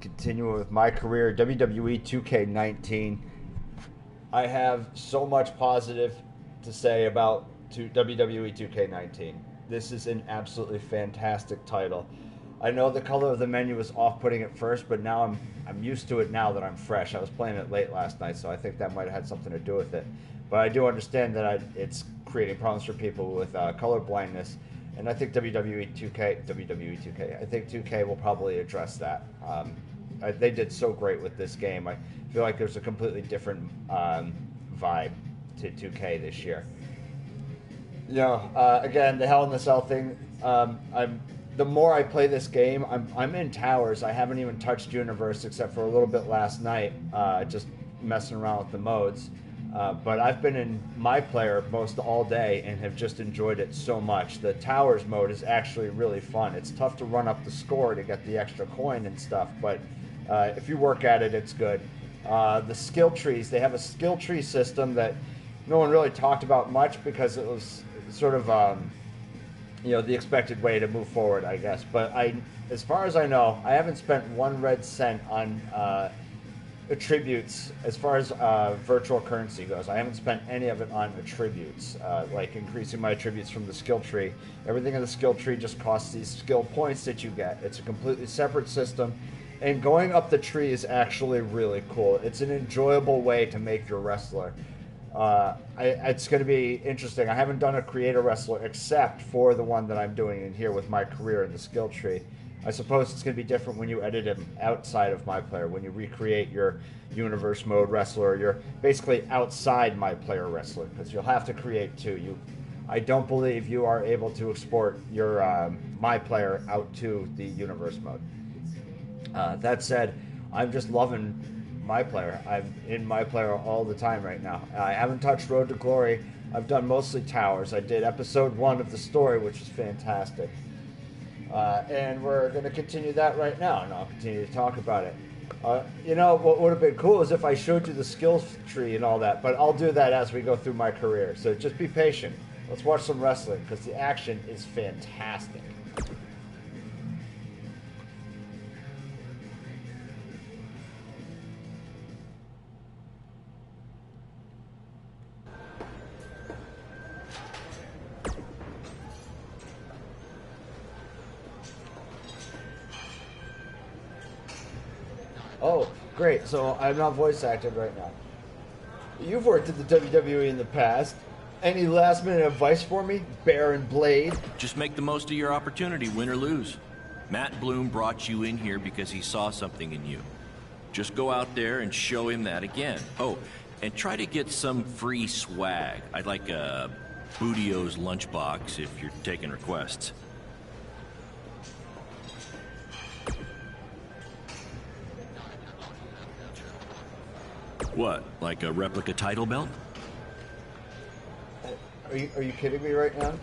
continuing with my career, WWE 2K19. I have so much positive to say about WWE 2K19. This is an absolutely fantastic title. I know the color of the menu was off-putting at first, but now I'm used to it now that I'm fresh. I was playing it late last night, so I think that might have had something to do with it. But I do understand that it's creating problems for people with color blindness, and I think WWE 2K, I think 2K will probably address that. They did so great with this game. I feel like there's a completely different vibe to 2K this year. You know, again, the Hell in the Cell thing. The more I play this game, I'm in towers. I haven't even touched Universe except for a little bit last night, just messing around with the modes. But I've been in MyCareer most all day and have just enjoyed it so much. The towers mode is actually really fun. It's tough to run up the score to get the extra coin and stuff, but if you work at it, it's good. The skill trees, they have a skill tree system that no one really talked about much because it was sort of the expected way to move forward, I guess. But as far as I know, I haven't spent 1 red cent on attributes as far as virtual currency goes. I haven't spent any of it on attributes, like increasing my attributes from the skill tree. Everything in the skill tree just costs these skill points that you get. It's a completely separate system, and going up the tree is actually really cool. It's an enjoyable way to make your wrestler. It's going to be interesting. I haven't done a creator wrestler except for the one that I'm doing in here with MyCareer in the skill tree. I suppose it's going to be different when you edit him outside of MyCareer. When you recreate your universe mode wrestler, you're basically outside MyCareer wrestler because you'll have to create 2. I don't believe you are able to export your MyCareer out to the universe mode. That said, I'm just loving MyCareer. I'm in MyCareer all the time right now. I haven't touched Road to Glory. I've done mostly towers. I did episode 1 of the story, which was fantastic. And we're going to continue that right now, and I'll continue to talk about it. What would have been cool is if I showed you the skills tree and all that, but I'll do that as we go through MyCareer. So just be patient. Let's watch some wrestling, because the action is fantastic. Oh, great. So I'm not voice acting right now. You've worked at the WWE in the past. Any last minute advice for me, Bear and Blade? Just make the most of your opportunity, win or lose. Matt Bloom brought you in here because he saw something in you. Just go out there and show him that again. Oh, and try to get some free swag. I'd like a Bootio's lunchbox if you're taking requests. What, like a replica title belt? Are you kidding me right now?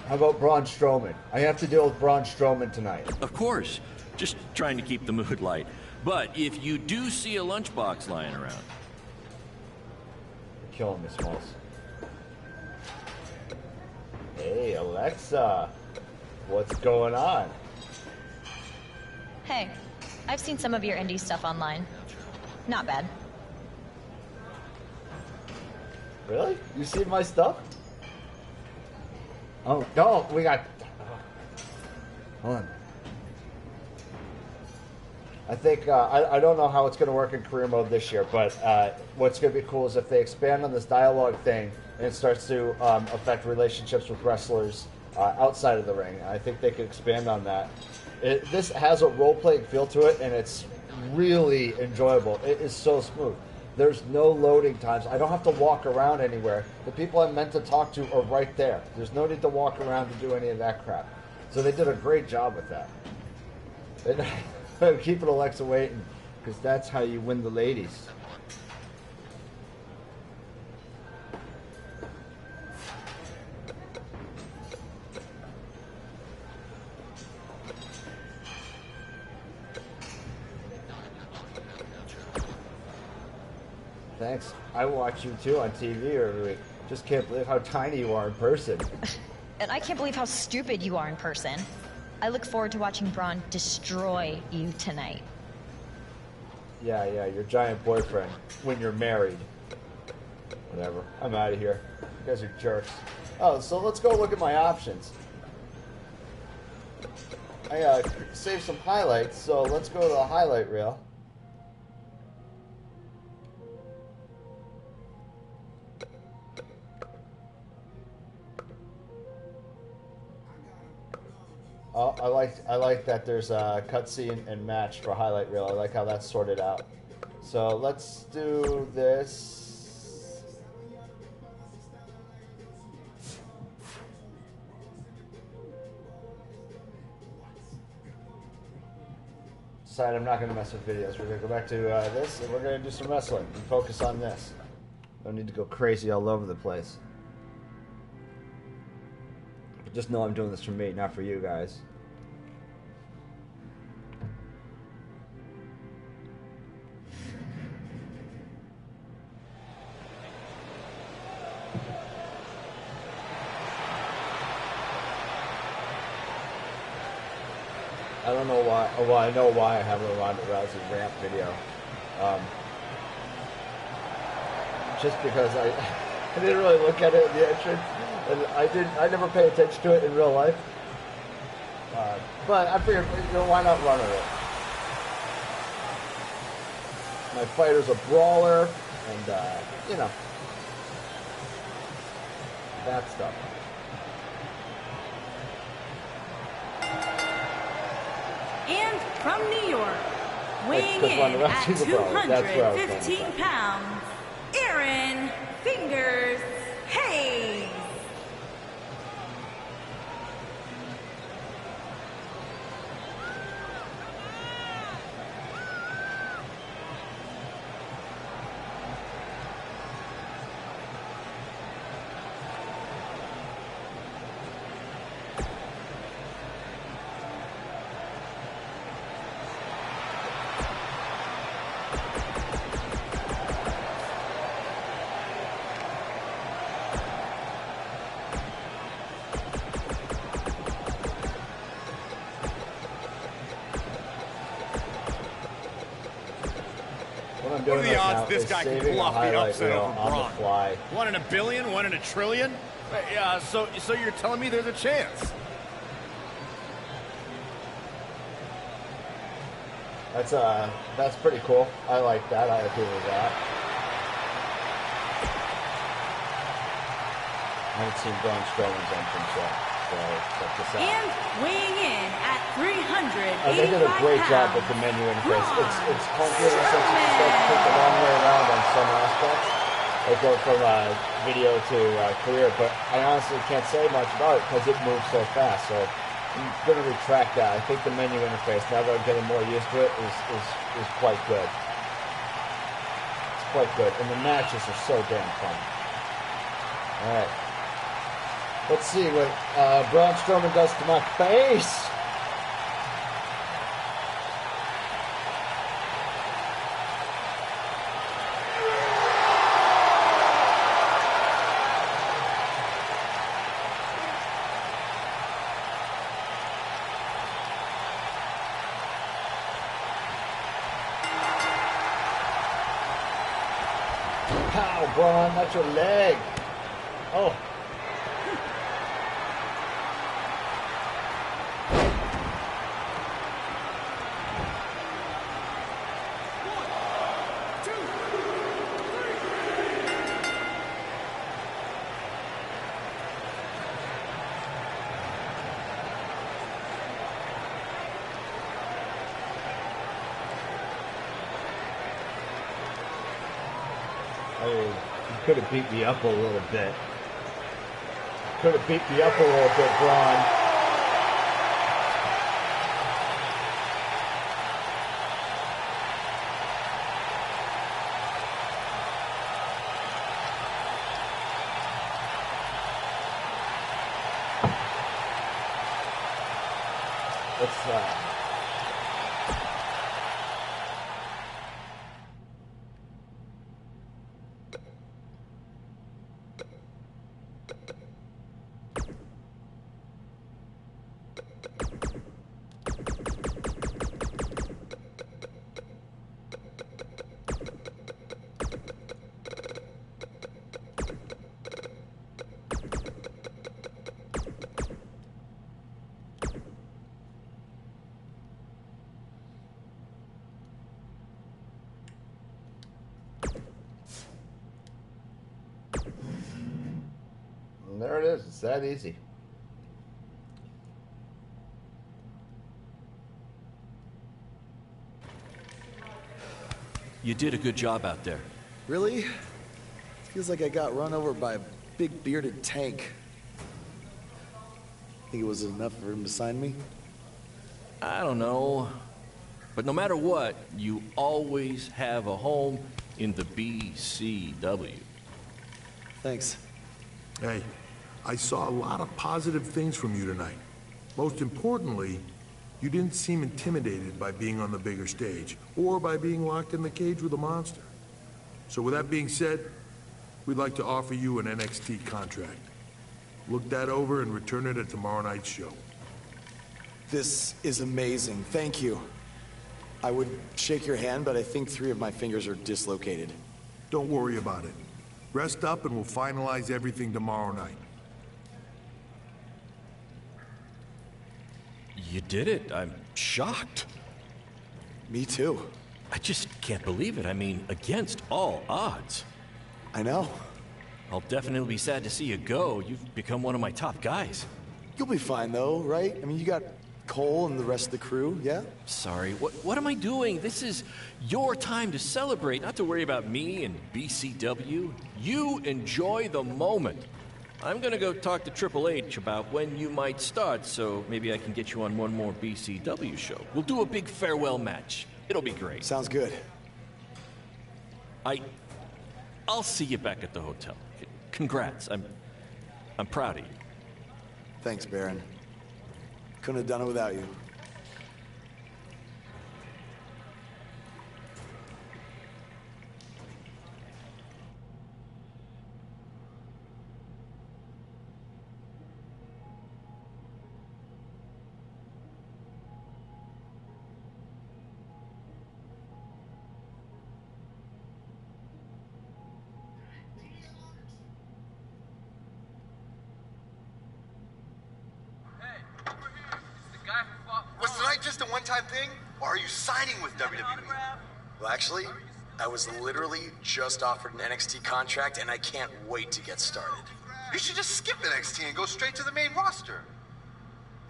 How about Braun Strowman? I have to deal with Braun Strowman tonight. Of course. Just trying to keep the mood light. But if you do see a lunchbox lying around... You're killing me, Smalls. Hey, Alexa. What's going on? Hey, I've seen some of your indie stuff online. Not bad. Really? You seen my stuff? Oh, no, we got... Hold on. I think, I don't know how it's going to work in career mode this year, but what's going to be cool is if they expand on this dialogue thing and it starts to affect relationships with wrestlers outside of the ring. I think they could expand on that. This has a role-playing feel to it, and it's really enjoyable. It is so smooth. There's no loading times. I don't have to walk around anywhere. The people I'm meant to talk to are right there. There's no need to walk around to do any of that crap. So they did a great job with that. I'm keeping Alexa waiting, because that's how you win the ladies. Thanks. I watch you too on TV every week. Just can't believe how tiny you are in person. And I can't believe how stupid you are in person. I look forward to watching Braun destroy you tonight. Yeah, your giant boyfriend when you're married. Whatever. I'm out of here. You guys are jerks. Oh, so let's go look at my options. I saved some highlights, so let's go to the highlight reel. Oh, I like that there's a cutscene and match for highlight reel. I like how that's sorted out. So let's do this. Decide I'm not going to mess with videos. We're going to go back to this, and we're going to do some wrestling and focus on this. Don't need to go crazy all over the place. But just know I'm doing this for me, not for you guys. I don't know why. Well, I know why I have a Ronda Rousey ramp video. Just because I didn't really look at it in the entrance, and I never pay attention to it in real life. But I figured, why not run with it? My fighter's a brawler, and that stuff. And from New York, weighing in at 215 pounds, Aaron Fingers Hayes. What are the odds this guy can pull off the upset over Braun? 1 in a billion, 1 in a trillion? Yeah, so you're telling me there's a chance? That's pretty cool. I like that. I agree with that. I haven't seen Braun Strowman's entrance yet, so check this out. And weighing in at 385 they did a great job with the menu interface. It's clunky in the sense that you start to take the long way around on some aspects. They go from video to career, but I honestly can't say much about it because it moves so fast. So I'm going to retract that. I think the menu interface, now that I'm getting more used to it, is quite good. It's quite good, and the matches are so damn fun. All right. Let's see what Braun Strowman does to my face. Pow, Braun, that's your leg. Oh. You could have beat me up a little bit. Could have beat me up a little bit, Braun. Let's it is. It's that easy. You did a good job out there. Really? Feels like I got run over by a big bearded tank. Think it was enough for him to sign me? I don't know. But no matter what, you always have a home in the BCW. Thanks. Hey, I saw a lot of positive things from you tonight. Most importantly, you didn't seem intimidated by being on the bigger stage, or by being locked in the cage with a monster. So with that being said, we'd like to offer you an NXT contract. Look that over and return it at tomorrow night's show. This is amazing. Thank you. I would shake your hand, but I think 3 of my fingers are dislocated. Don't worry about it. Rest up and we'll finalize everything tomorrow night. You did it. I'm shocked. Me too. I just can't believe it. I mean, against all odds. I know. I'll definitely be sad to see you go. You've become one of my top guys. You'll be fine though, right? I mean, you got Cole and the rest of the crew, yeah? Sorry, what am I doing? This is your time to celebrate, not to worry about me and BCW. You enjoy the moment. I'm gonna go talk to Triple H about when you might start, so maybe I can get you on one more BCW show. We'll do a big farewell match. It'll be great. Sounds good. I'll see you back at the hotel. Congrats. I'm proud of you. Thanks, Baron. Couldn't have done it without you. Was tonight just a one-time thing, or are you signing with WWE? Well, actually, I was literally just offered an NXT contract, and I can't wait to get started. You should just skip NXT and go straight to the main roster.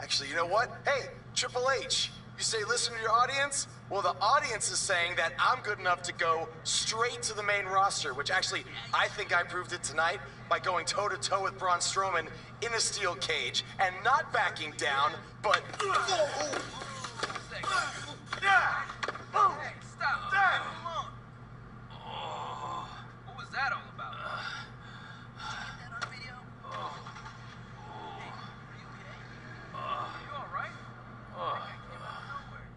Actually, you know what? Hey, Triple H, you say listen to your audience? Well, the audience is saying that I'm good enough to go straight to the main roster, which actually, I think I proved it tonight by going toe-to-toe with Braun Strowman in a steel cage and not backing down, but... Hey, stop. Come on. Oh, what was that all about? Did you get that on video? Hey, are you okay? Are you all right? That came out of nowhere.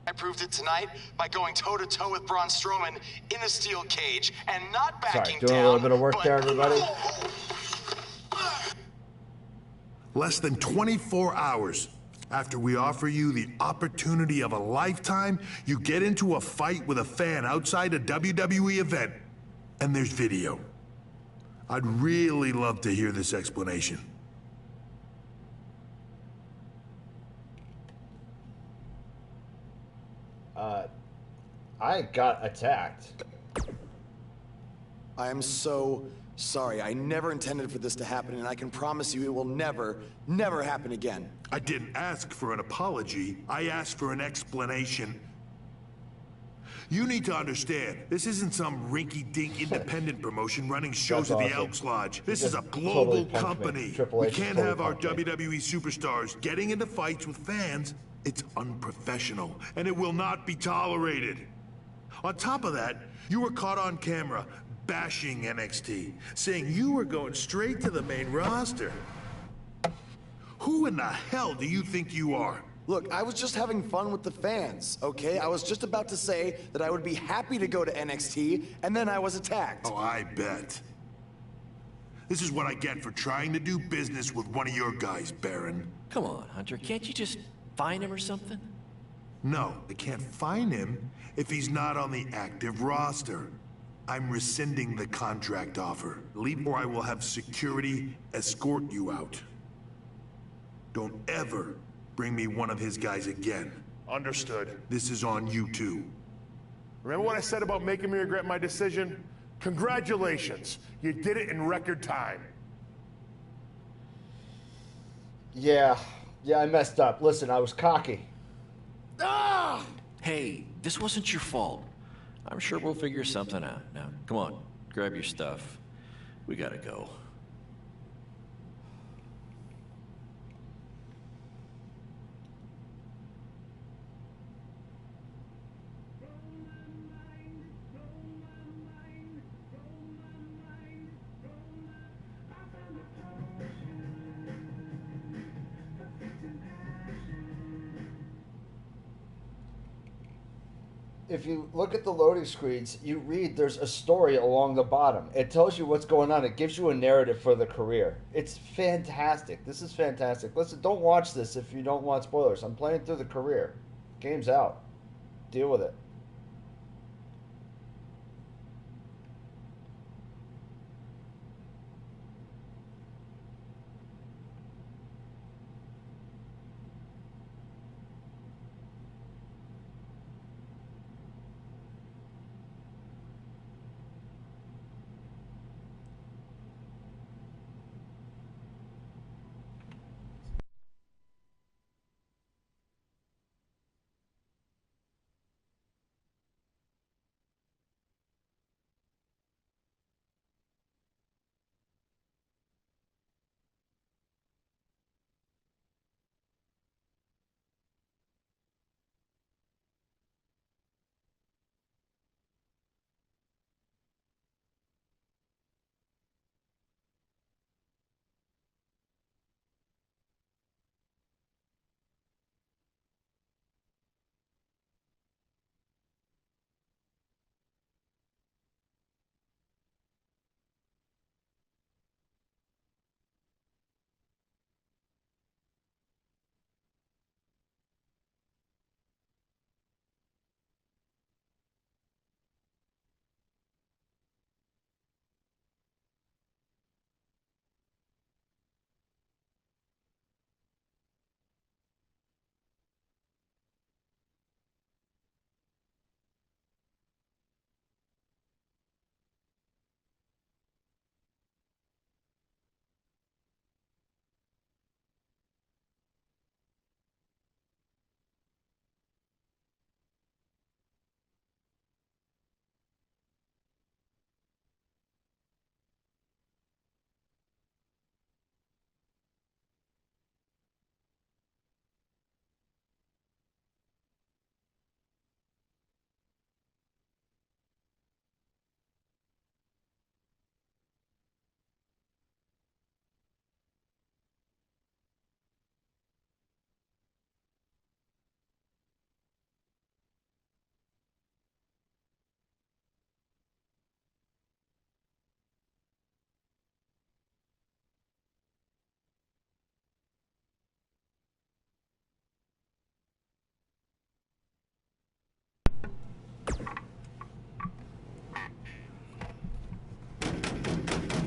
I proved it tonight by going toe-to-toe with Braun Strowman in a steel cage and not backing down. Doing a little bit of work there, everybody. Less than 24 hours after we offer you the opportunity of a lifetime, you get into a fight with a fan outside a WWE event, and there's video. I'd really love to hear this explanation. I got attacked. I am so sorry. I never intended for this to happen, and I can promise you it will never, never happen again. I didn't ask for an apology. I asked for an explanation. You need to understand, this isn't some rinky-dink independent promotion running shows That's at the awesome. Elks Lodge. This He is a just global totally punched me. company. Triple We H can't totally have our punched me. WWE superstars getting into fights with fans. It's unprofessional, and it will not be tolerated. On top of that, you were caught on camera bashing NXT, saying you were going straight to the main roster. Who in the hell do you think you are? Look, I was just having fun with the fans, okay? I was just about to say that I would be happy to go to NXT, and then I was attacked. Oh, I bet. This is what I get for trying to do business with one of your guys, Baron. Come on, Hunter. Can't you just find him or something? No, I can't find him if he's not on the active roster. I'm rescinding the contract offer. Leave or I will have security escort you out. Don't ever bring me one of his guys again. Understood. This is on you too. Remember what I said about making me regret my decision? Congratulations. You did it in record time. Yeah, I messed up. Listen, I was cocky. Ah! Hey, this wasn't your fault. I'm sure we'll figure something out. Now, come on, grab your stuff. We gotta go. If you look at the loading screens, you read there's a story along the bottom. It tells you what's going on. It gives you a narrative for the career. It's fantastic. This is fantastic. Listen, don't watch this if you don't want spoilers. I'm playing through the career. Game's out. Deal with it.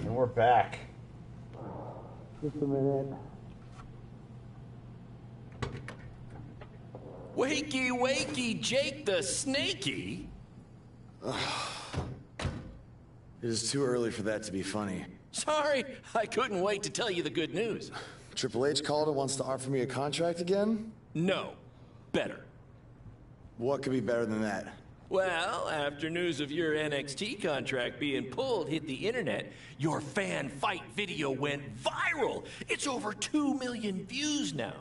And we're back. Just a minute. Wakey, wakey, Jake the Snakey. It is too early for that to be funny. Sorry, I couldn't wait to tell you the good news. Triple H called and wants to offer me a contract again? No, better. What could be better than that? Well, after news of your NXT contract being pulled hit the internet, your fan fight video went viral. It's over 2 million views now.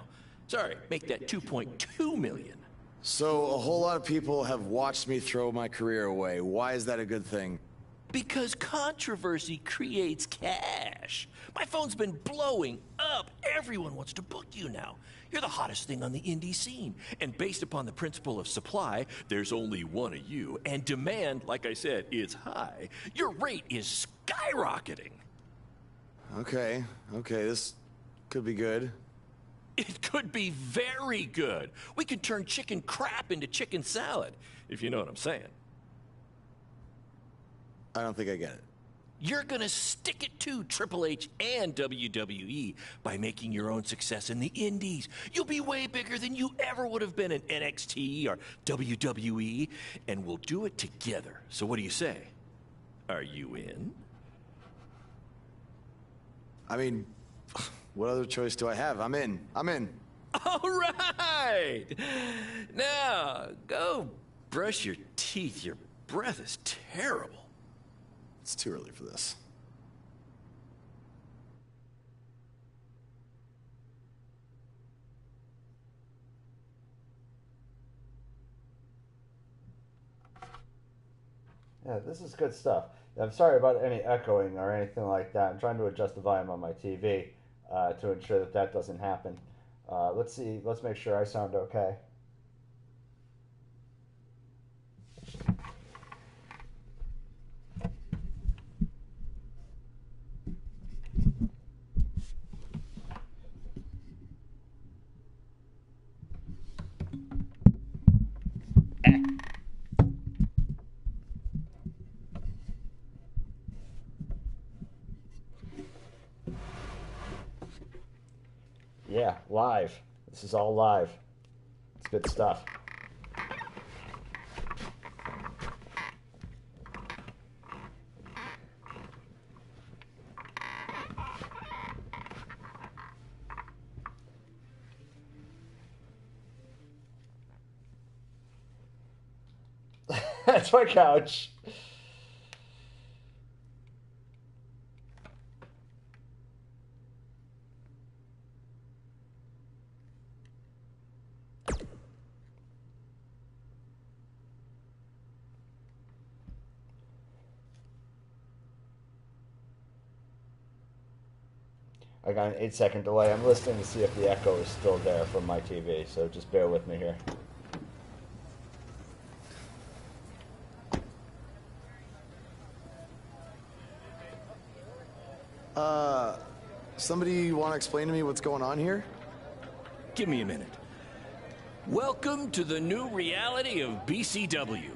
Sorry, make that 2.2 million. So a whole lot of people have watched me throw my career away. Why is that a good thing? Because controversy creates cash. My phone's been blowing up. Everyone wants to book you now. You're the hottest thing on the indie scene. And based upon the principle of supply, there's only one of you. And demand, like I said, is high. Your rate is skyrocketing. Okay, this could be good. It could be very good. We could turn chicken crap into chicken salad, if you know what I'm saying. I don't think I get it. You're gonna stick it to Triple H and WWE by making your own success in the indies. You'll be way bigger than you ever would have been in NXT or WWE, and we'll do it together. So what do you say? Are you in? I mean, what other choice do I have? I'm in. All right! Now, go brush your teeth. Your breath is terrible. It's too early for this. Yeah, this is good stuff. I'm sorry about any echoing or anything like that. I'm trying to adjust the volume on my TV to ensure that that doesn't happen. Let's see. Let's make sure I sound okay. Yeah, live. This is all live. It's good stuff. That's my couch. I got an 8-second delay. I'm listening to see if the echo is still there from my TV, so just bear with me here. Somebody want to explain to me what's going on here? Give me a minute. Welcome to the new reality of BCW.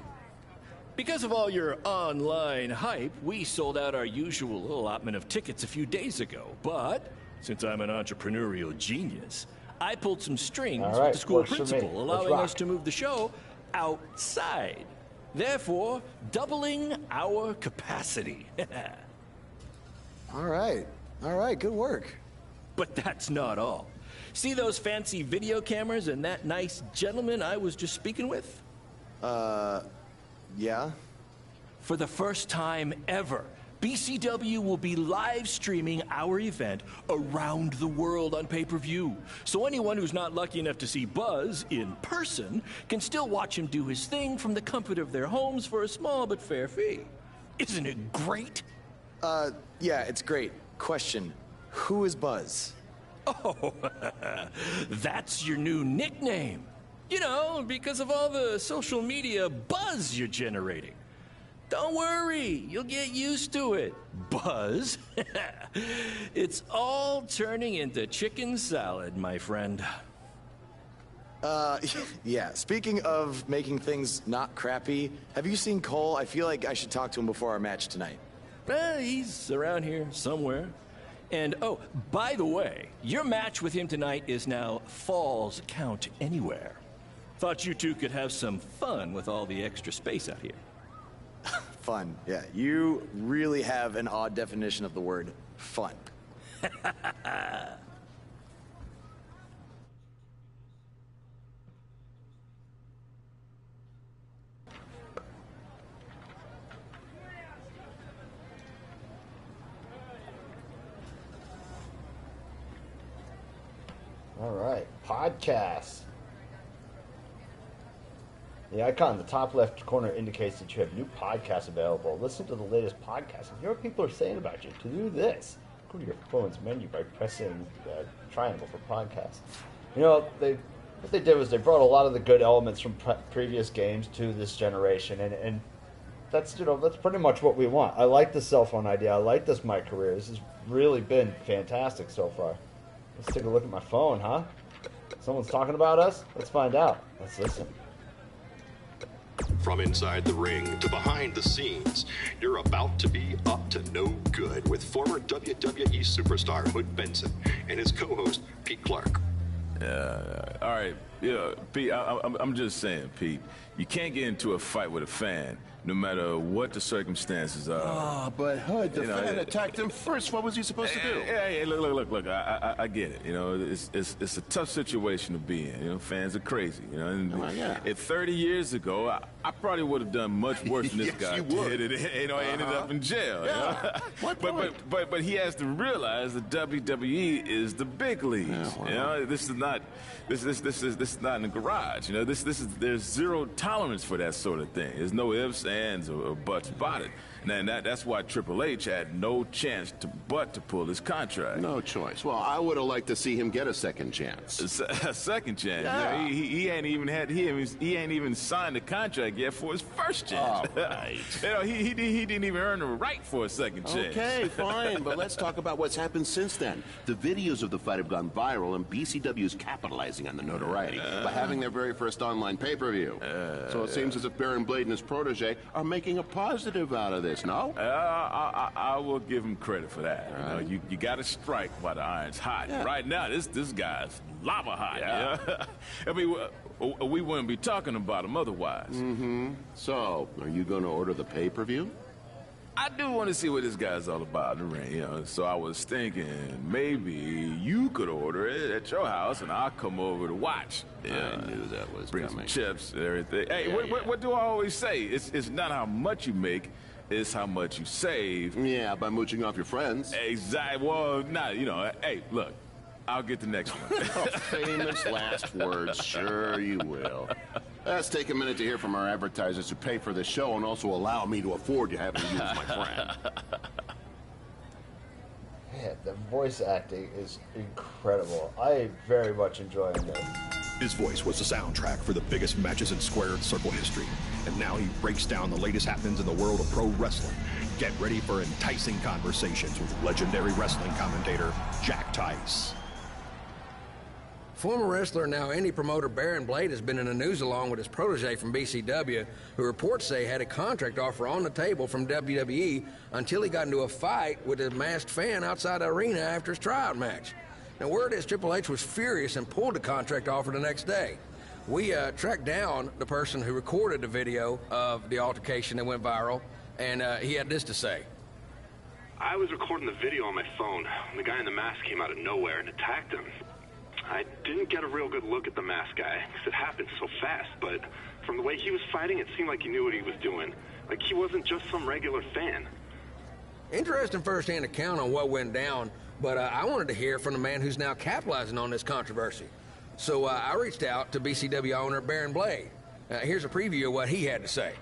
Because of all your online hype, we sold out our usual allotment of tickets a few days ago. But since I'm an entrepreneurial genius, I pulled some strings with the school principal, allowing us to move the show outside, therefore doubling our capacity. All right, good work. But that's not all. See those fancy video cameras and that nice gentleman I was just speaking with? Yeah? For the first time ever, BCW will be live streaming our event around the world on pay-per-view. So anyone who's not lucky enough to see Buzz in person can still watch him do his thing from the comfort of their homes for a small but fair fee. Isn't it great? Yeah, it's great. Question, who is Buzz? Oh, that's your new nickname. You know, because of all the social media buzz you're generating. Don't worry, you'll get used to it. Buzz? It's all turning into chicken salad, my friend. Yeah, speaking of making things not crappy, have you seen Cole? I feel like I should talk to him before our match tonight. He's around here somewhere. And, oh, by the way, your match with him tonight is now Falls Count Anywhere. Thought you two could have some fun with all the extra space out here. Fun, yeah. You really have an odd definition of the word fun. All right, podcasts. The icon in the top left corner indicates that you have new podcasts available. Listen to the latest podcasts and hear what people are saying about you. To do this, go to your phone's menu by pressing triangle for podcasts. You know, what they did was they brought a lot of the good elements from previous games to this generation, and that's that's pretty much what we want. I like the cell phone idea. I like this MyCareer. This has really been fantastic so far. Let's take a look at my phone, huh? Someone's talking about us? Let's find out. Let's listen. From inside the ring to behind the scenes, you're about to be up to no good with former WWE superstar Hood Benson and his co-host Pete Clark. All right, yeah, Pete, I'm just saying, Pete, you can't get into a fight with a fan, no matter what the circumstances are. Oh, but Hood, the fan attacked him first. What was he supposed to do? Yeah, look, I get it. You know, it's a tough situation to be in. You know, fans are crazy. You know, and if 30 years ago, I probably would have done much worse than this guy did. I ended up in jail. Yeah. You know? But he has to realize that WWE is the big leagues. Yeah, well. You know, this is not in the garage. You know, there's zero tolerance for that sort of thing. There's no ifs, ands, or buts about it. And that's why Triple H had no chance but to pull his contract. No choice. Well, I would have liked to see him get a second chance. A second chance? Yeah. You know, he ain't even signed the contract yet for his first chance. Oh, right. You know, he didn't even earn the right for a second chance. Okay, fine, but let's talk about what's happened since then. The videos of the fight have gone viral, and BCW is capitalizing on the notoriety by having their very first online pay-per-view. So it seems as if Baron Blade and his protege are making a positive out of this, no? I will give him credit for that. Right. You know, you got to strike while the iron's hot. Yeah. Right now, this guy's lava hot. Yeah. I mean, we wouldn't be talking about him otherwise. Mm-hmm. So, are you going to order the pay-per-view? I do want to see what this guy's all about in the ring, you know. So I was thinking maybe you could order it at your house, and I'll come over to watch. Yeah, I knew that was bring coming. Some chips and everything. Hey, what do I always say? It's not how much you make. It's how much you save. Yeah, by mooching off your friends. Exactly. Well, you know, hey, look, I'll get the next one. Famous last words. Sure you will. Let's take a minute to hear from our advertisers who pay for this show and also allow me to afford you having you as my friend. Yeah, the voice acting is incredible. I very much enjoy this. His voice was the soundtrack for the biggest matches in squared circle history. And now he breaks down the latest happenings in the world of pro wrestling. Get ready for enticing conversations with legendary wrestling commentator Jack Tice. Former wrestler, now indie promoter Baron Blade has been in the news along with his protege from BCW, who reports say had a contract offer on the table from WWE until he got into a fight with a masked fan outside the arena after his tryout match. Now, word is Triple H was furious and pulled the contract offer the next day. We tracked down the person who recorded the video of the altercation that went viral, and he had this to say. I was recording the video on my phone when the guy in the mask came out of nowhere and attacked him. I didn't get a real good look at the masked guy because it happened so fast, but from the way he was fighting, it seemed like he knew what he was doing. Like he wasn't just some regular fan. Interesting first-hand account on what went down, but I wanted to hear from the man who's now capitalizing on this controversy. So I reached out to BCW owner Baron Blade. Here's a preview of what he had to say.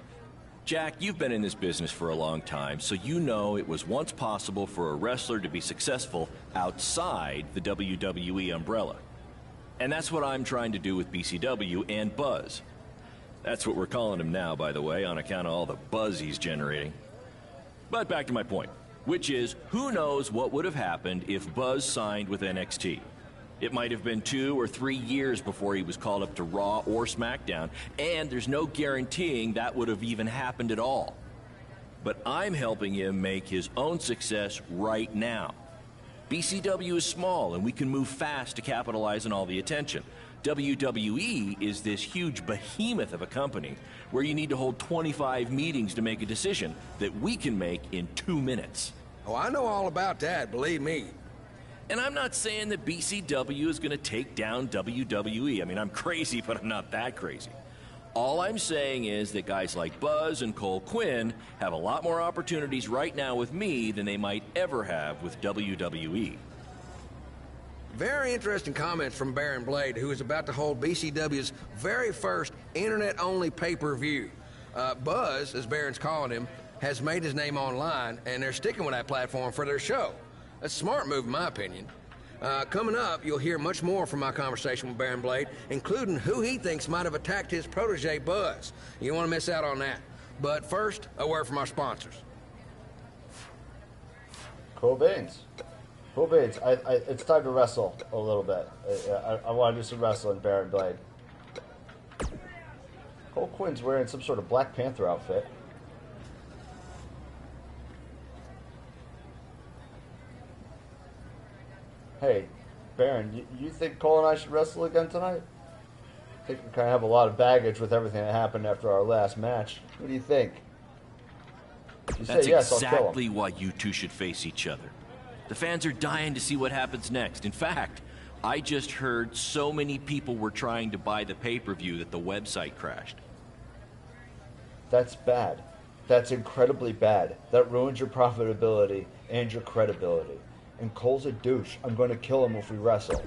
Jack, you've been in this business for a long time, so you know it was once possible for a wrestler to be successful outside the WWE umbrella. And that's what I'm trying to do with BCW and Buzz. That's what we're calling him now, by the way, on account of all the buzz he's generating. But back to my point, which is, who knows what would have happened if Buzz signed with NXT? It might have been 2 or 3 years before he was called up to Raw or SmackDown, and there's no guaranteeing that would have even happened at all. But I'm helping him make his own success right now. BCW is small, and we can move fast to capitalize on all the attention. WWE is this huge behemoth of a company where you need to hold 25 meetings to make a decision that we can make in 2 minutes. Oh, I know all about that, believe me. And I'm not saying that BCW is going to take down WWE. I mean, I'm crazy, but I'm not that crazy. All I'm saying is that guys like Buzz and Cole Quinn have a lot more opportunities right now with me than they might ever have with WWE. Very interesting comments from Baron Blade, who is about to hold BCW's very first internet-only pay-per-view. Buzz, as Baron's calling him, has made his name online, and they're sticking with that platform for their show. A smart move, in my opinion. Coming up, you'll hear much more from my conversation with Baron Blade, including who he thinks might have attacked his protege, Buzz. You don't want to miss out on that. But first, a word from our sponsors. Cool beans. Cool beans. It's time to wrestle a little bit. I want to do some wrestling, Baron Blade. Cole Quinn's wearing some sort of Black Panther outfit. Hey, Baron, you think Cole and I should wrestle again tonight? I think we kind of have a lot of baggage with everything that happened after our last match. What do you think? If you That's say yes, I'll kill him. exactly why you two should face each other. The fans are dying to see what happens next. In fact, I just heard so many people were trying to buy the pay-per-view that the website crashed. That's bad. That's incredibly bad. That ruins your profitability and your credibility. And Cole's a douche. I'm going to kill him if we wrestle.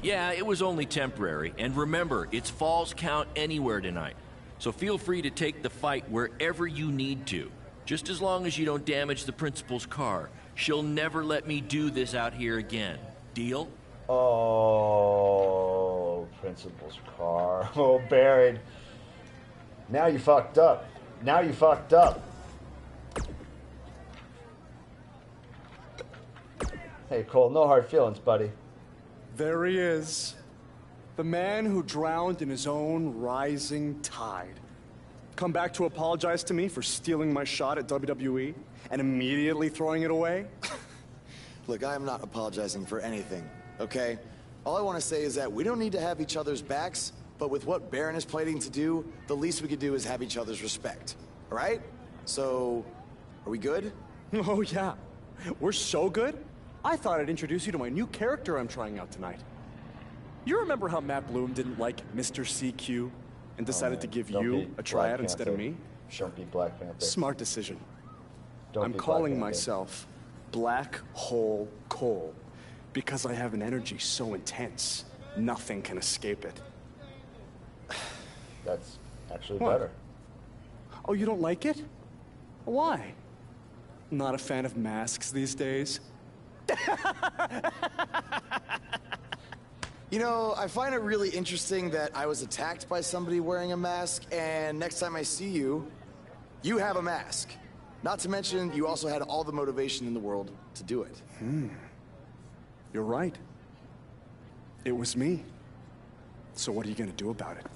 Yeah, it was only temporary. And remember, it's Falls Count Anywhere tonight. So feel free to take the fight wherever you need to. Just as long as you don't damage the principal's car. She'll never let me do this out here again. Deal? Oh, principal's car. Oh, Baron. Now you fucked up. Now you fucked up. Hey, Cole, no hard feelings, buddy. There he is. The man who drowned in his own rising tide. Come back to apologize to me for stealing my shot at WWE and immediately throwing it away? Look, I am not apologizing for anything, okay? All I want to say is that we don't need to have each other's backs, but with what Baron is planning to do, the least we could do is have each other's respect, all right? So, are we good? Oh, yeah. We're so good. I thought I'd introduce you to my new character I'm trying out tonight. You remember how Matt Bloom didn't like Mr. CQ and decided to give you a tryout instead of me? Don't be Black Panther. Smart decision. Don't I'm be calling Black Panther. myself Black Hole Cole because I have an energy so intense, nothing can escape it. That's actually What? better. Oh, you don't like it? Why? Not a fan of masks these days? You know, I find it really interesting that I was attacked by somebody wearing a mask, and next time I see you, you have a mask. Not to mention, you also had all the motivation in the world to do it. You're right. It was me. So what are you gonna do about it?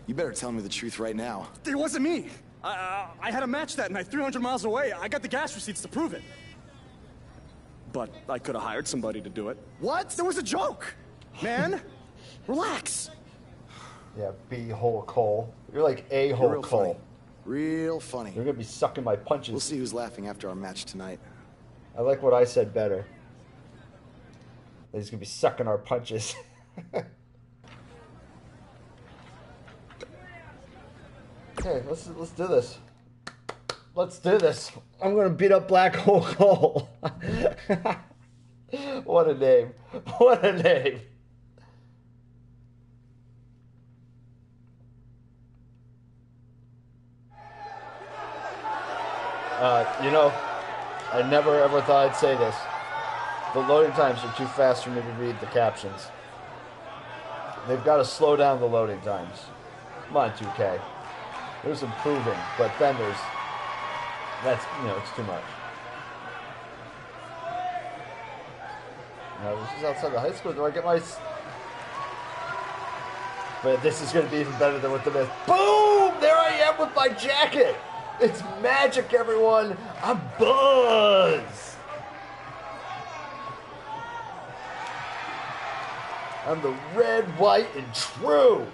You better tell me the truth right now. It wasn't me! I had a match that night 300 miles away. I got the gas receipts to prove it. But I could have hired somebody to do it. What? There was a joke! Man, relax. Yeah, B-hole Cole. You're like A-hole Real Cole. funny. Real funny. You're gonna be sucking my punches. We'll see who's laughing after our match tonight. I like what I said better. He's gonna be sucking our punches. Okay, let's do this. Let's do this. I'm gonna beat up Black Hole Cole. What a name. What a name. You know, I never ever thought I'd say this. The loading times are too fast for me to read the captions. They've got to slow down the loading times. Come on, 2K. There's improving, but then that's, you know, it's too much. Now, this is outside the high school. Do I get my... But this is going to be even better than with the myth. Boom! There I am with my jacket! It's magic, everyone! I'm Buzz! I'm the red, white, and true.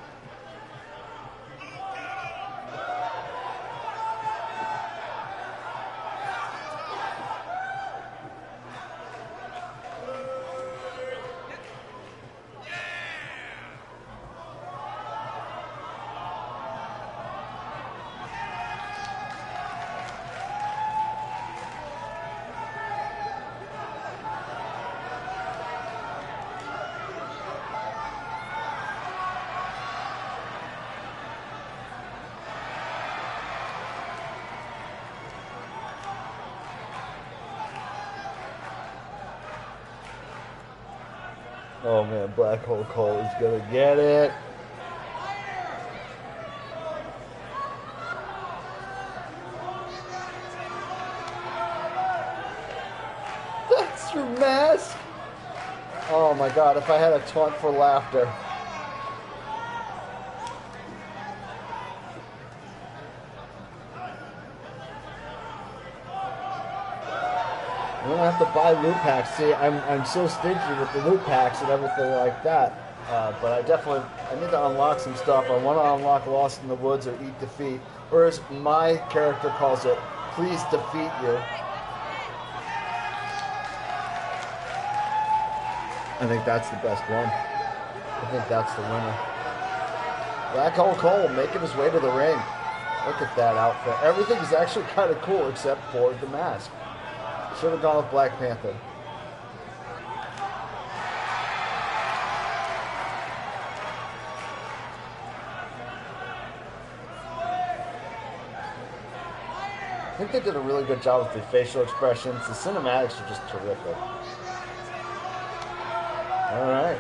Oh man, Black Hole Cole is gonna get it. That's your mask? Oh my god, if I had a taunt for laughter. I'm gonna have to buy loot packs. See, I'm so stingy with the loot packs and everything like that. But I need to unlock some stuff. I want to unlock Lost in the Woods or Eat Defeat, or as my character calls it, Please Defeat You. I think that's the best one. I think that's the winner. Black Hole Cole making his way to the ring. Look at that outfit. Everything is actually kind of cool except for the mask. Should have gone with Black Panther. I think they did a really good job with the facial expressions. The cinematics are just terrific. All right.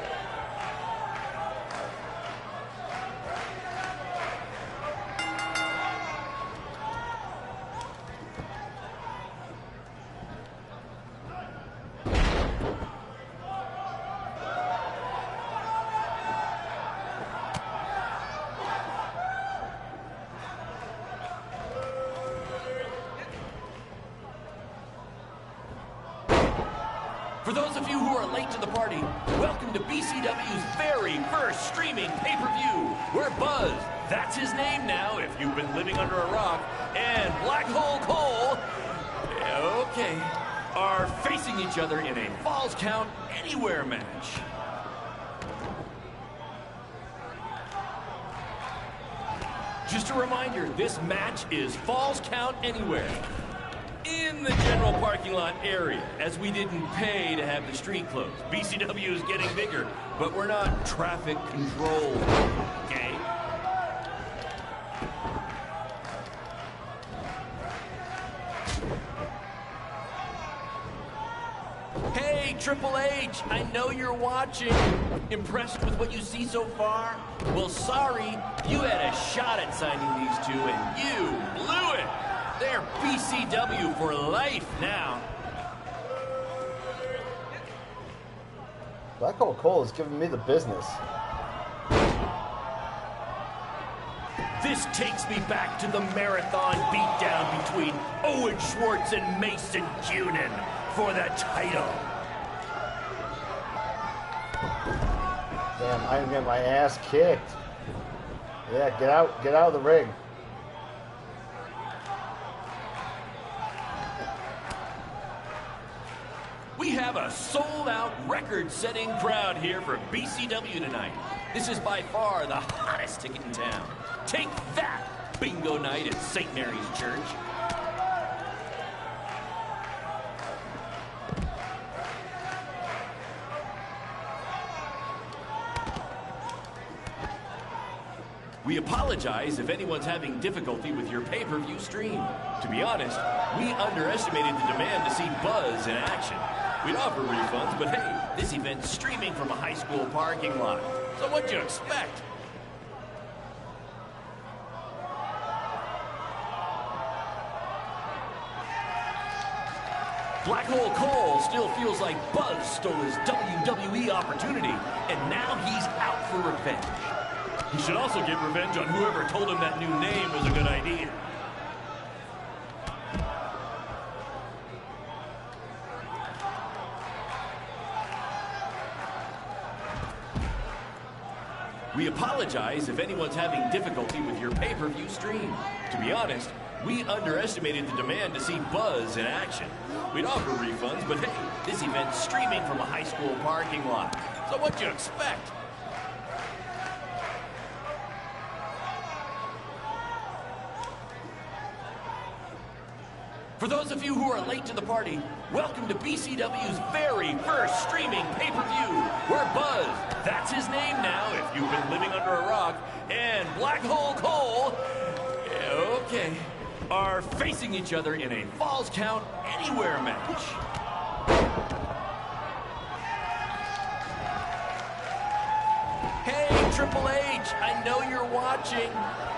For those of you who are late to the party, welcome to BCW's very first streaming pay-per-view, where Buzz, that's his name now if you've been living under a rock, and Black Hole Cole, okay, are facing each other in a Falls Count Anywhere match. Just a reminder, this match is Falls Count Anywhere. In the general parking lot area, as we didn't pay to have the street closed. BCW is getting bigger, but we're not traffic controlled, okay? Hey, Triple H, I know you're watching. Impressed with what you see so far? Well, sorry, you had a shot at signing these two, and you blew it. They're BCW for life now. Black Hole Cole is giving me the business. This takes me back to the marathon beatdown between Owen Schwartz and Mason Cunin for the title. Damn, I'm getting my ass kicked. Yeah, get out of the ring. We have a sold-out, record-setting crowd here for BCW tonight. This is by far the hottest ticket in town. Take that, bingo night at St. Mary's Church. We apologize if anyone's having difficulty with your pay-per-view stream. To be honest, we underestimated the demand to see Buzz in action. We'd offer refunds, but hey, this event's streaming from a high school parking lot. So what'd you expect? Black Hole Cole still feels like Buzz stole his WWE opportunity, and now he's out for revenge. He should also get revenge on whoever told him that new name was a good idea. We apologize if anyone's having difficulty with your pay-per-view stream. To be honest, we underestimated the demand to see Buzz in action. We'd offer refunds, but hey, this event's streaming from a high school parking lot. So what'd you expect? For those of you who are late to the party, welcome to BCW's very first streaming pay-per-view, where Buzz, that's his name now if you've been living under a rock, and Black Hole Cole, okay, are facing each other in a Falls Count Anywhere match. Hey, Triple H, I know you're watching.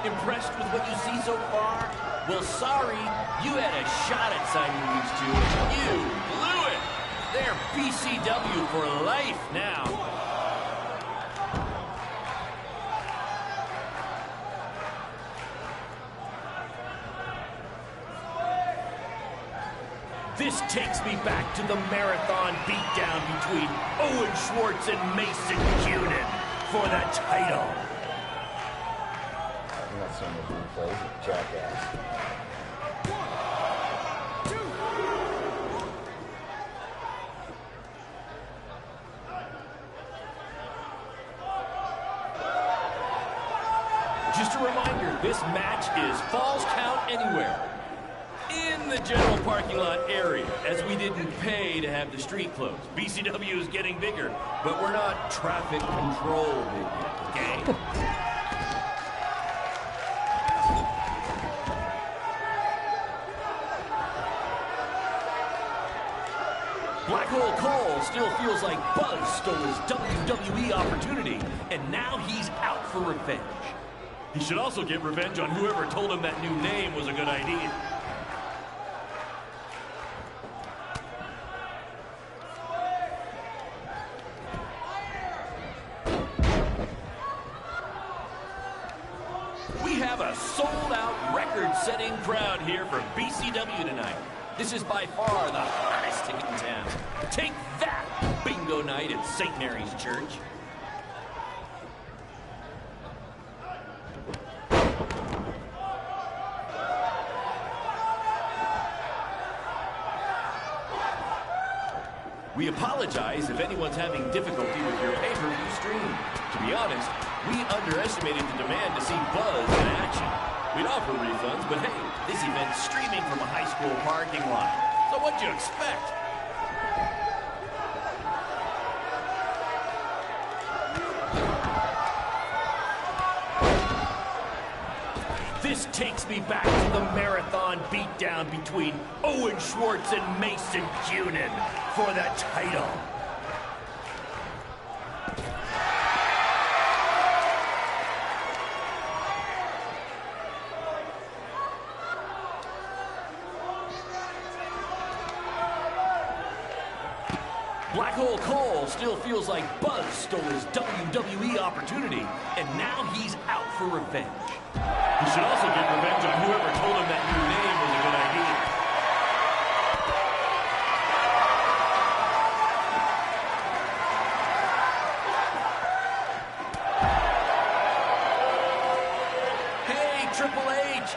Impressed with what you see so far? Well, sorry, you had a shot at signing these two, and you blew it. They're BCW for life now. This takes me back to the marathon beatdown between Owen Schwartz and Mason Cunin for the title. I'm not seeing those replays, jackass. Just a reminder, this match is Falls Count Anywhere in the general parking lot area, as we didn't pay to have the street closed. BCW is getting bigger, but we're not traffic control big yet, okay? Black Hole Cole still feels like Buzz stole his WWE opportunity, and now he's out for revenge. He should also get revenge on whoever told him that new name was a good idea. We have a sold-out, record-setting crowd here for BCW tonight. This is by far the hottest ticket in town. Take that, bingo night at St. Mary's Church. We apologize if anyone's having difficulty with your pay-per-view stream. To be honest, we underestimated the demand to see Buzz in action. We'd offer refunds, but hey, this event's streaming from a high school parking lot. So what'd you expect? This takes me back to the marathon beatdown between Owen Schwartz and Mason Cunin for the title. Black Hole Cole still feels like Buzz stole his WWE opportunity, and now he's out for revenge. He should also get revenge on whoever told him that new name was a good idea. Hey, Triple H,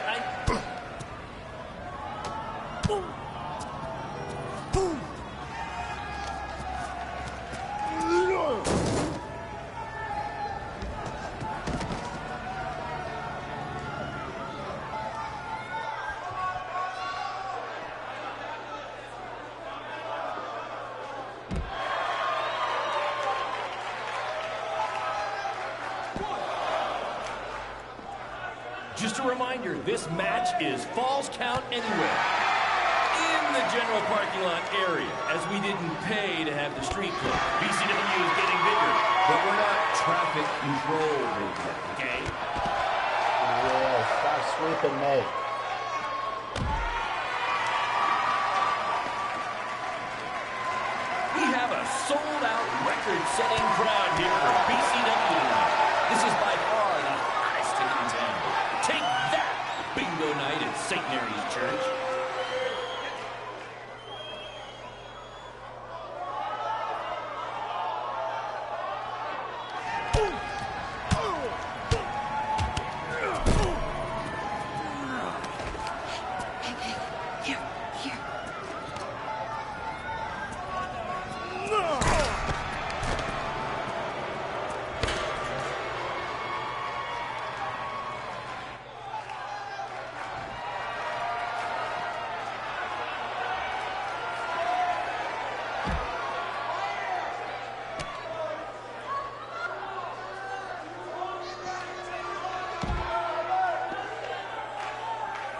Just a reminder, this match is Falls Count Anywhere in the general parking lot area, as we didn't pay to have the street closed. BCW is getting bigger, but we're not traffic control big yet, okay? Yeah, stop sweeping me. We have a sold-out, record-setting crowd here for BCW tonight. This is by far the hottest ticket in town. Take that, bingo night at St. Mary's Church.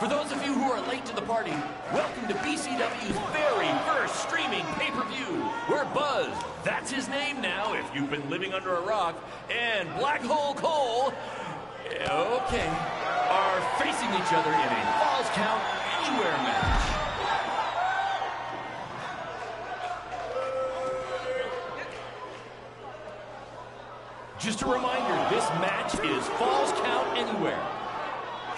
For those of you who are late to the party, welcome to BCW's very first streaming pay-per-view, where Buzz, that's his name now if you've been living under a rock, and Black Hole Cole, okay, are facing each other in a Falls Count Anywhere match. Just a reminder, this match is Falls Count Anywhere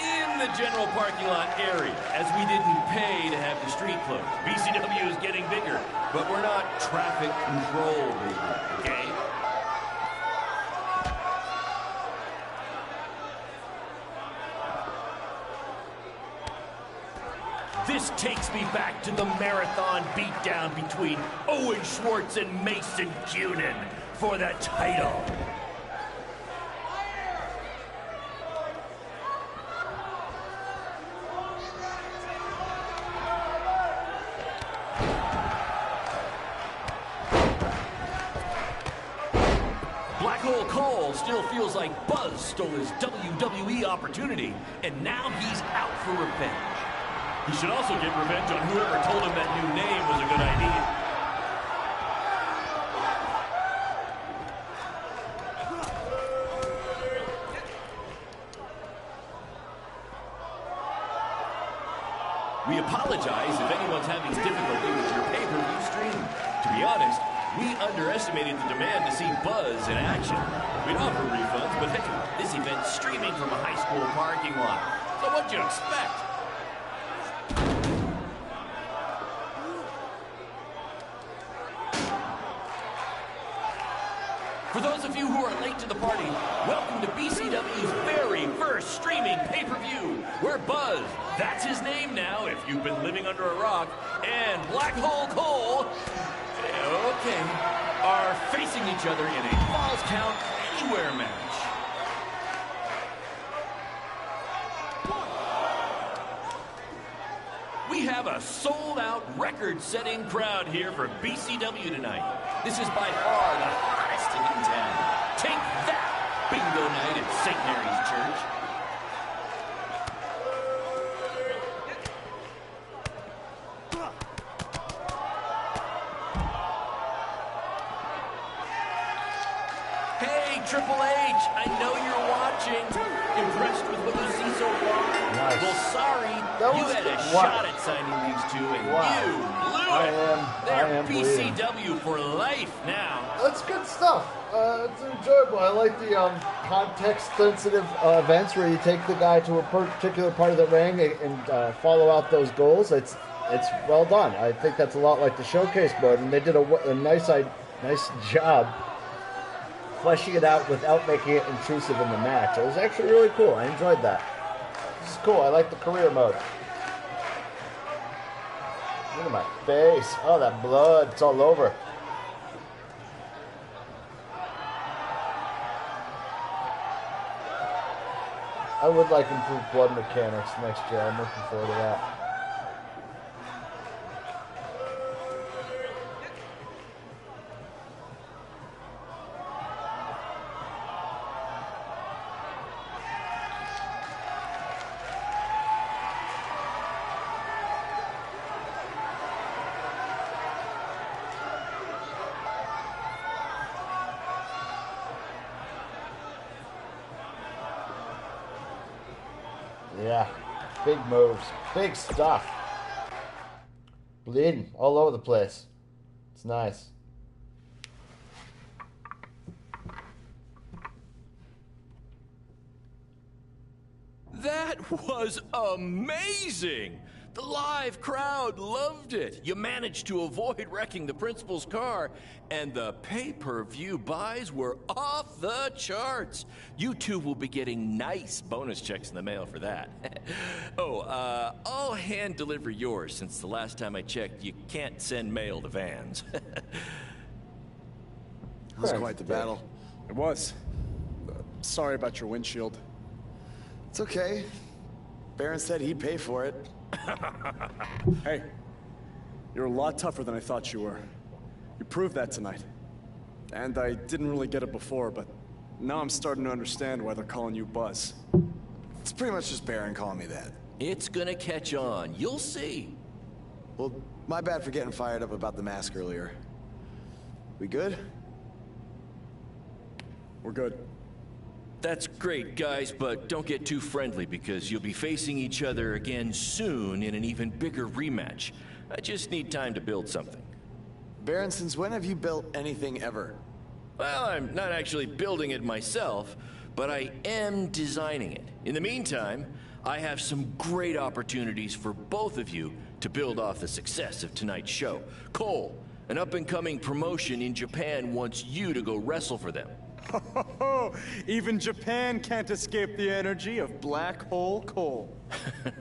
in the general parking lot area, as we didn't pay to have the street closed. BCW is getting bigger, but we're not traffic control, baby, okay? This takes me back to the marathon beatdown between Owen Schwartz and Mason Cunin for the title. Black Hole Cole still feels like Buzz stole his WWE opportunity, and now he's out for revenge. He should also get revenge on whoever told him that new name was a good idea. We apologize if anyone's having difficulty with your pay-per-view stream. To be honest, we underestimated the demand to see Buzz in action. We'd offer refunds, but hey, this event's streaming from a high school parking lot. So what'd you expect? For those of you who are late to the party, welcome to BCW's very first streaming pay-per-view, where Buzz, that's his name now if you've been living under a rock, and Black Hole Cole, okay, are facing each other in a Falls Count Anywhere match. We have a sold-out, record-setting crowd here for BCW tonight. This is by far the hottest in town. Take that, bingo night at St. Mary's Church. Hey, Triple H, I know you're watching. Impressed with what you see so far? Nice. Well, sorry, you had a shot at signing these two, and you blew it. They're BCW for life now. That's good stuff. It's enjoyable. I like the context-sensitive events where you take the guy to a particular part of the ring and follow out those goals. It's well done. I think that's a lot like the showcase mode, and they did a nice job fleshing it out without making it intrusive in the match. It was actually really cool. I enjoyed that. This is cool. I like the career mode. Look at my face. Oh, that blood. It's all over. I would like improved blood mechanics next year. I'm looking forward to that. Yeah, big moves, big stuff. Bleeding all over the place. It's nice. That was amazing! The live crowd loved it. You managed to avoid wrecking the principal's car, and the pay-per-view buys were off the charts. You two will be getting nice bonus checks in the mail for that. I'll hand deliver yours, since the last time I checked, you can't send mail to vans. It was quite the battle. It was. Sorry about your windshield. It's okay. Baron said he'd pay for it. Hey, you're a lot tougher than I thought you were. You proved that tonight. And I didn't really get it before, but now I'm starting to understand why they're calling you Buzz. It's pretty much just Baron calling me that. It's gonna catch on. You'll see. Well, my bad for getting fired up about the mask earlier. We good? We're good. That's great, guys, but don't get too friendly because you'll be facing each other again soon in an even bigger rematch. I just need time to build something. Baron, since when have you built anything ever? Well, I'm not actually building it myself, but I am designing it. In the meantime, I have some great opportunities for both of you to build off the success of tonight's show. Cole, an up-and-coming promotion in Japan wants you to go wrestle for them. Even Japan can't escape the energy of Black Hole Cole.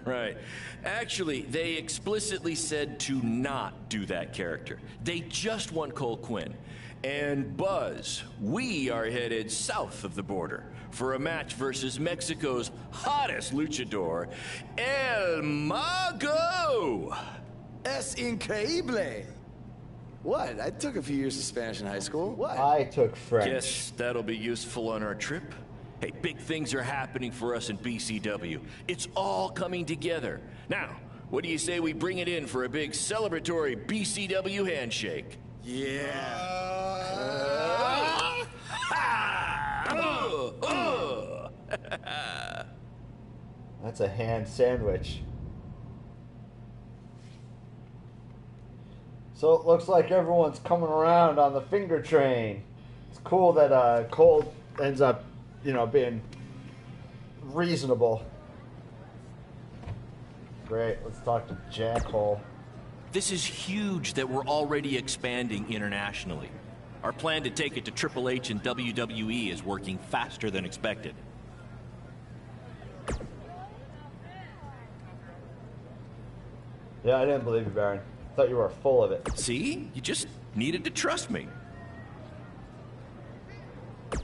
Right. Actually, they explicitly said to not do that character. They just want Cole Quinn. And Buzz, we are headed south of the border for a match versus Mexico's hottest luchador, El Mago! Es increíble! What? I took a few years of Spanish in high school. What? I took French. Guess that'll be useful on our trip. Hey, big things are happening for us in BCW. It's all coming together. Now, what do you say we bring it in for a big celebratory BCW handshake? Yeah. That's a hand sandwich. So it looks like everyone's coming around on the finger train. It's cool that Cole ends up, being reasonable. Great, let's talk to Jackhole. This is huge that we're already expanding internationally. Our plan to take it to Triple H and WWE is working faster than expected. Yeah, I didn't believe you, Baron. I thought you were full of it. See? You just needed to trust me. So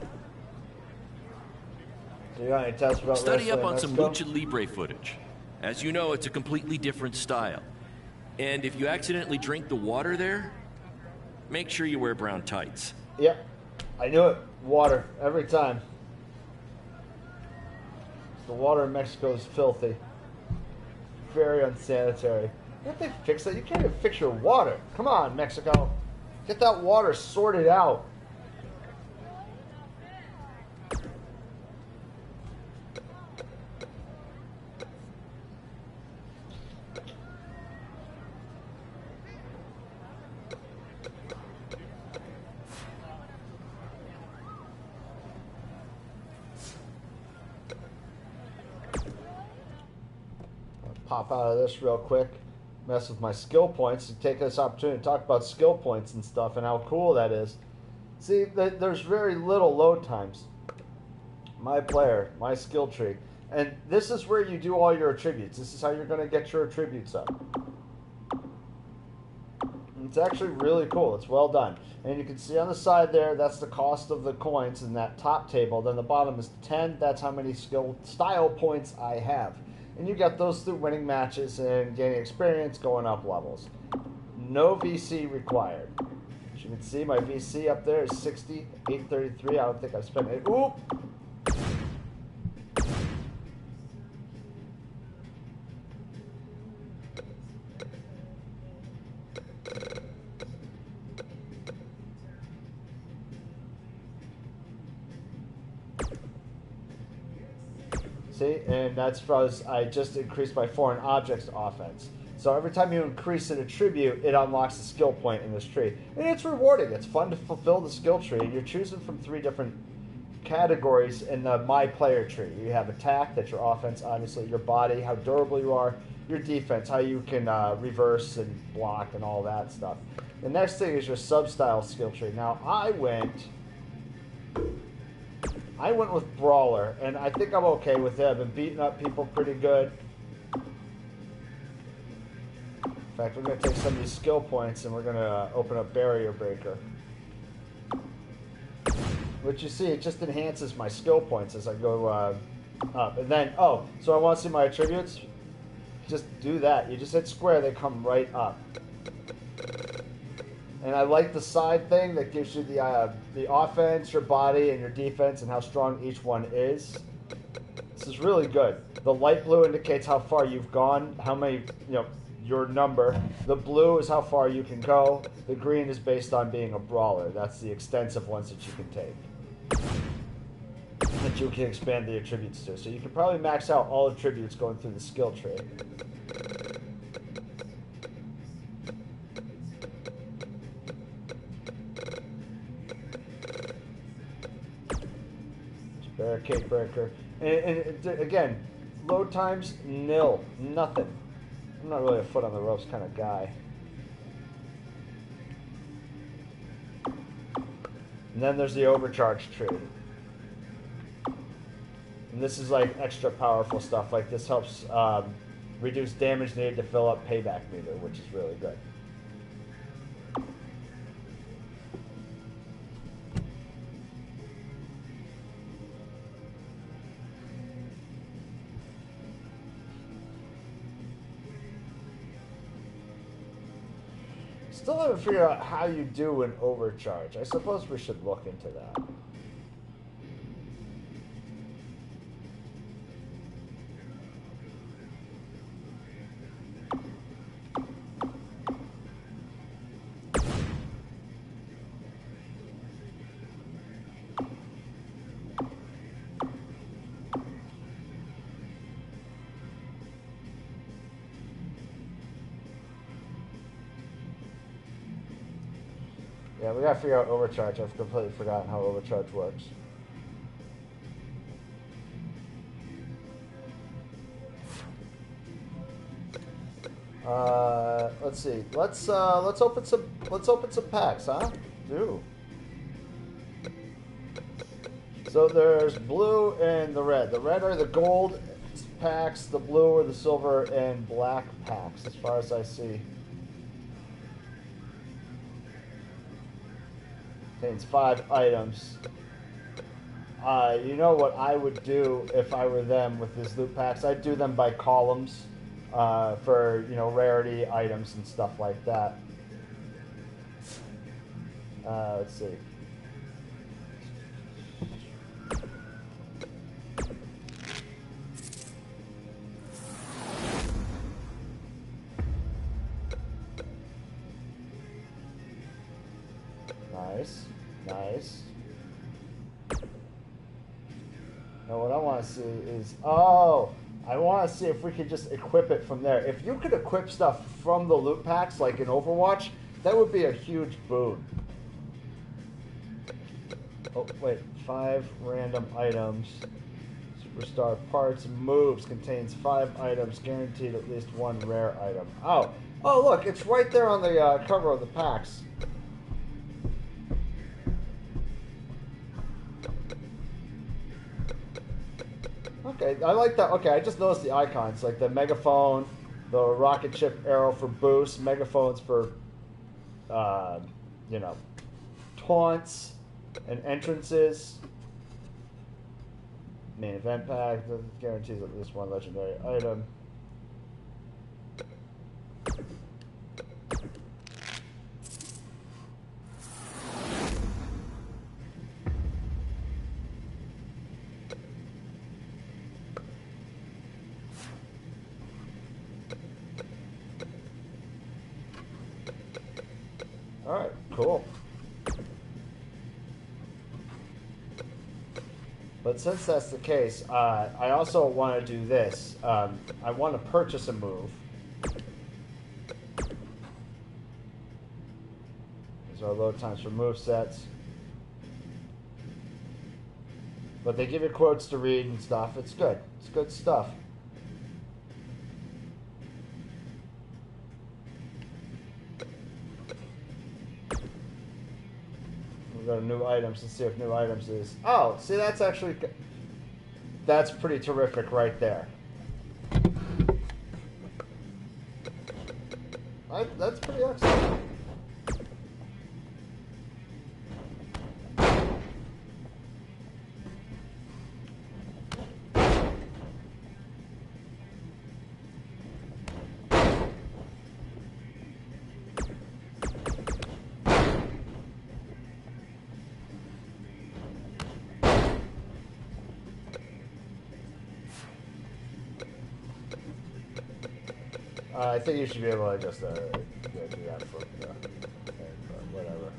you got any tests about Study up on Mexico? some Lucha Libre footage. As you know, it's a completely different style. And if you accidentally drink the water there, make sure you wear brown tights. Yep. I knew it. Water. Every time. The water in Mexico is filthy. Very unsanitary. Can't they fix that? You can't even fix your water. Come on, Mexico. Get that water sorted out. Pop out of this real quick, mess with my skill points, and take this opportunity to talk about skill points and stuff and how cool that is. See, there's very little load times. My player, my skill tree. And this is where you do all your attributes. This is how you're going to get your attributes up. And it's actually really cool. It's well done. And you can see on the side there, that's the cost of the coins in that top table. Then the bottom is 10. That's how many skill style points I have. And you get those through winning matches and gaining experience, going up levels. No VC required. As you can see, my VC up there is 60, 833. I don't think I've spent it. Oop! See, and that's because I just increased my foreign objects offense. So every time you increase an attribute, it unlocks a skill point in this tree. And it's rewarding. It's fun to fulfill the skill tree. And you're choosing from 3 different categories in the My Player tree. You have attack, that's your offense, obviously. Your body, how durable you are. Your defense, how you can reverse and block and all that stuff. The next thing is your sub-style skill tree. Now, I went with Brawler, and I think I'm okay with it. I've been beating up people pretty good. In fact, we're going to take some of these skill points and we're going to open up Barrier Breaker. Which you see, it just enhances my skill points as I go up. And then, so I want to see my attributes? Just do that. You just hit square, they come right up. And I like the side thing that gives you the offense, your body, and your defense, and how strong each one is. This is really good. The light blue indicates how far you've gone, how many, your number. The blue is how far you can go. The green is based on being a brawler. That's the extensive ones that you can take. That you can expand the attributes to. So you can probably max out all attributes going through the skill tree. Barricade breaker. And again, load times, nil. Nothing. I'm not really a foot on the ropes kind of guy. And then there's the overcharge tree. And this is like extra powerful stuff. Like this helps reduce damage needed to fill up payback meter, which is really good. Still haven't figured out how you do an overcharge. I suppose we should look into that. Yeah, we gotta figure out overcharge. I've completely forgotten how overcharge works. Let's see. Let's open some packs, huh? Ooh. So there's blue and the red. The red are the gold packs. The blue are the silver and black packs, as far as I see. Contains 5 items. You know what I would do if I were them with these loot packs? I'd do them by columns for, rarity items and stuff like that. Let's see. Nice. Now what I want to see is, I want to see if we could just equip it from there. If you could equip stuff from the loot packs, like in Overwatch, that would be a huge boon. Oh, wait. 5 random items. Superstar parts and moves contains 5 items, guaranteed at least 1 rare item. Oh, look, it's right there on the cover of the packs. Okay, I like that. Okay, I just noticed the icons, like the megaphone, the rocket ship arrow for boost, megaphones for, taunts and entrances. Main event pack guarantees at least 1 legendary item. Alright, cool. But since that's the case, I also want to do this. I want to purchase a move. These are load times for move sets. But they give you quotes to read and stuff. It's good. It's good stuff. Go to new items and see if new items is. Oh, see, that's actually. That's pretty terrific right there. That's pretty excellent. I think you should be able to just do that for whatever.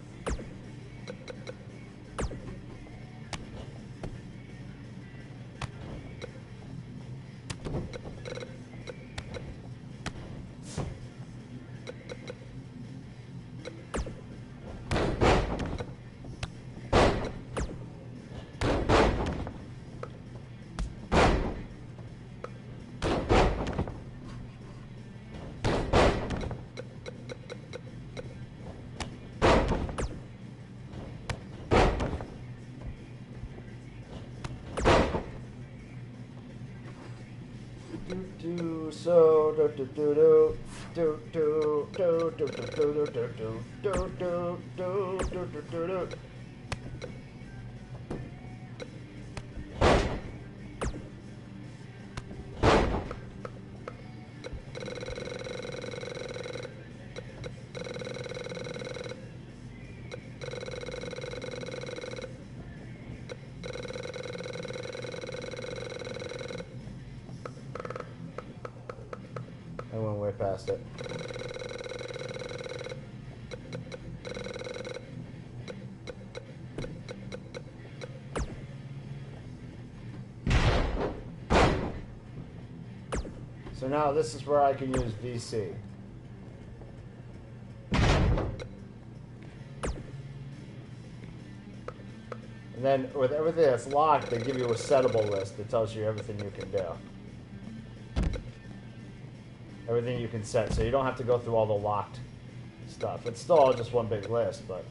I went way past it. So now this is where I can use VC. And then with everything that's locked, they give you a settable list that tells you everything you can do. Everything you can set, so you don't have to go through all the locked stuff. It's still all just one big list, but...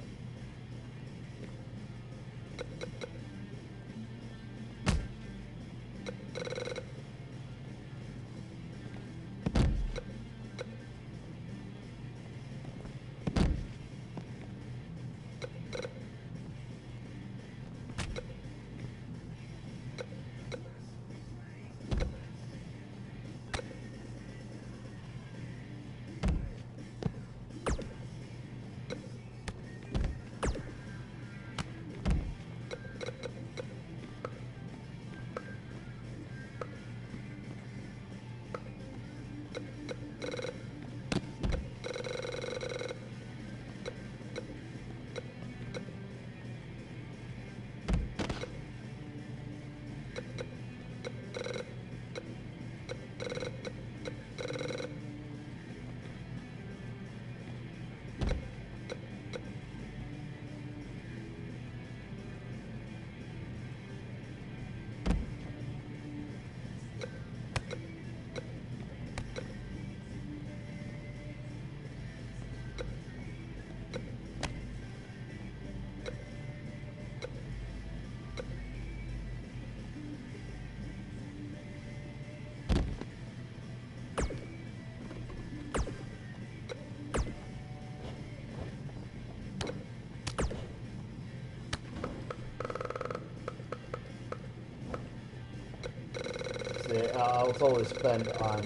I'll totally spend on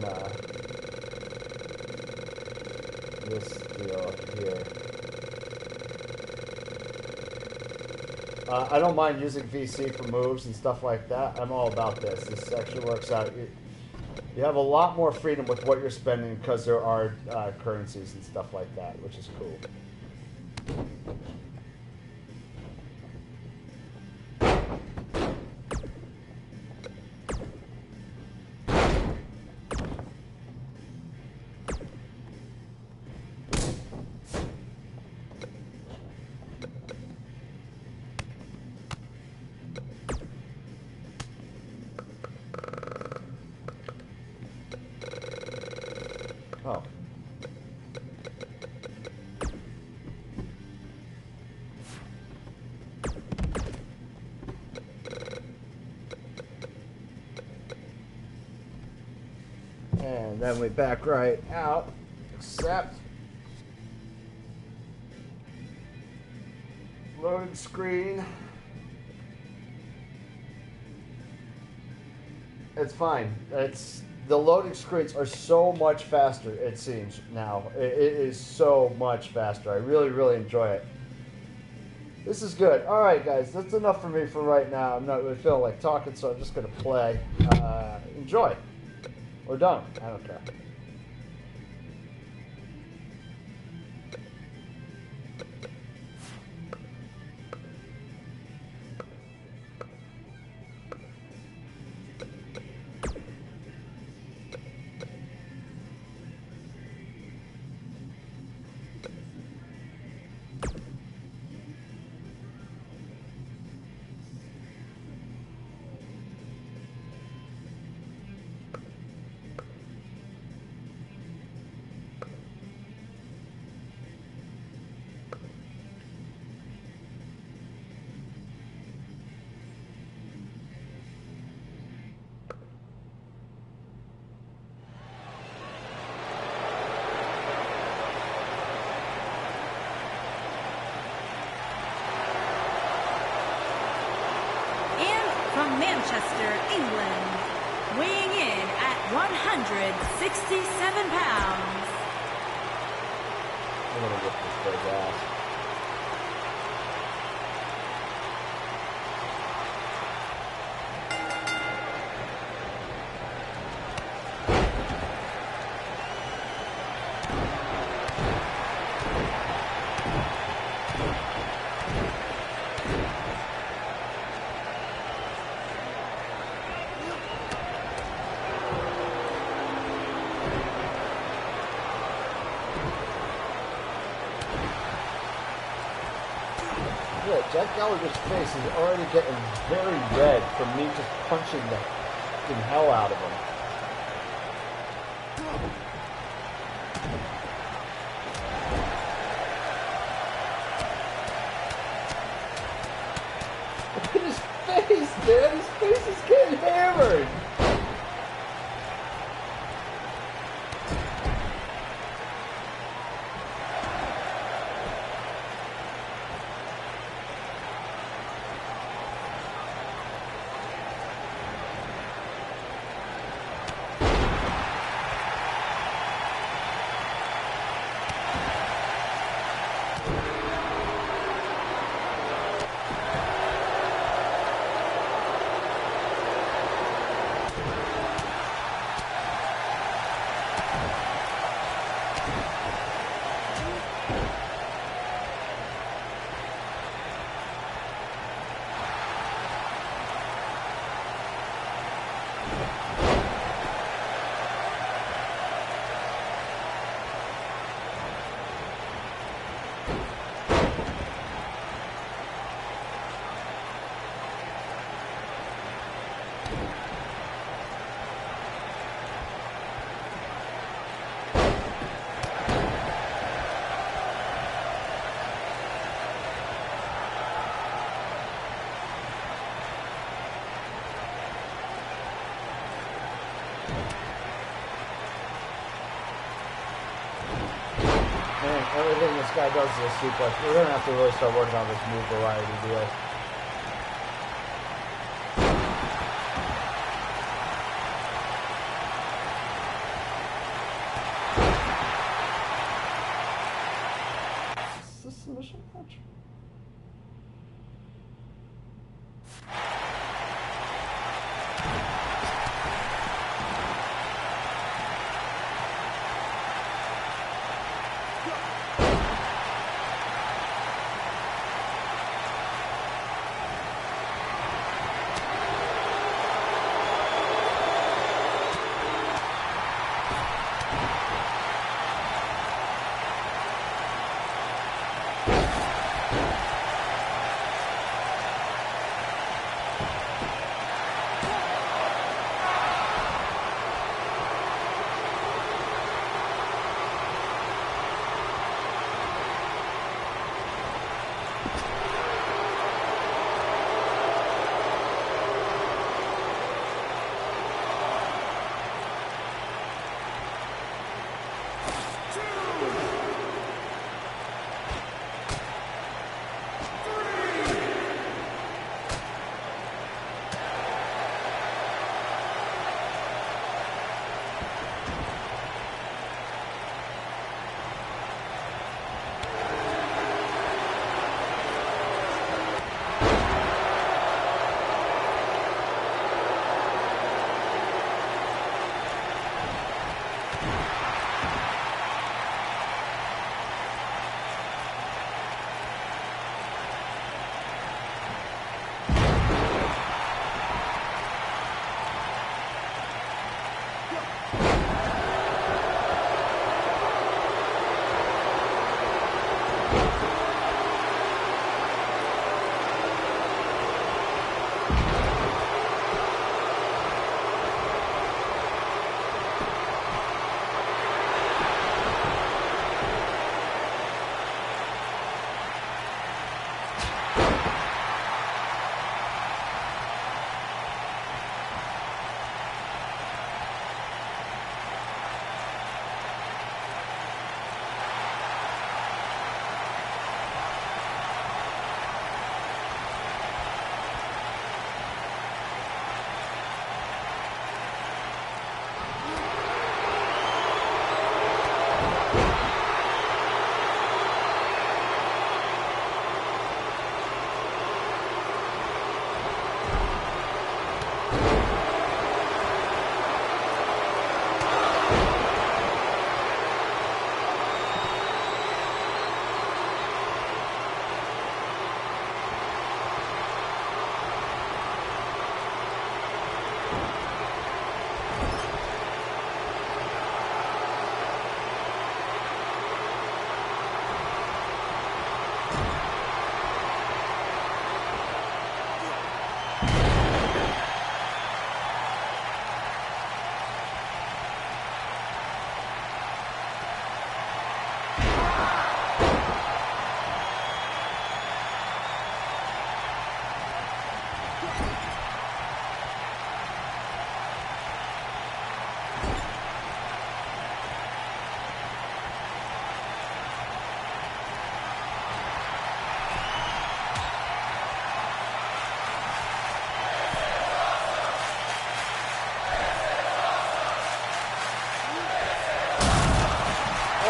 this deal up here. I don't mind using VC for moves and stuff like that. I'm all about this. This actually works out. You have a lot more freedom with what you're spending because there are currencies and stuff like that, which is cool. Oh. And then we back right out, accept. Loading screen. It's fine. The loading screens are so much faster, it seems, now. It is so much faster. I really, really enjoy it. This is good. Alright, guys, that's enough for me for right now. I'm not really feeling like talking, so I'm just going to play. Enjoy. We're done. I don't care. Manchester, England, weighing in at 167 pounds. I'm gonna whip this guy's ass. Jack Gallagher's face is already getting very red from me just punching the fucking hell out of him. Look at his face, man! His face is getting hammered! Everything this guy does is a suplex. We're going to have to really start working on this move variety deal. Is this a submission match?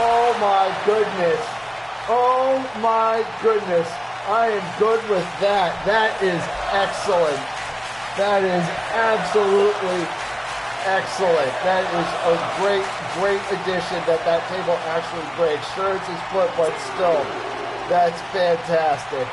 Oh my goodness. Oh my goodness. I am good with that. That is excellent. That is absolutely excellent. That is a great, great addition that table actually breaks. Sure, it's his foot, but still, that's fantastic.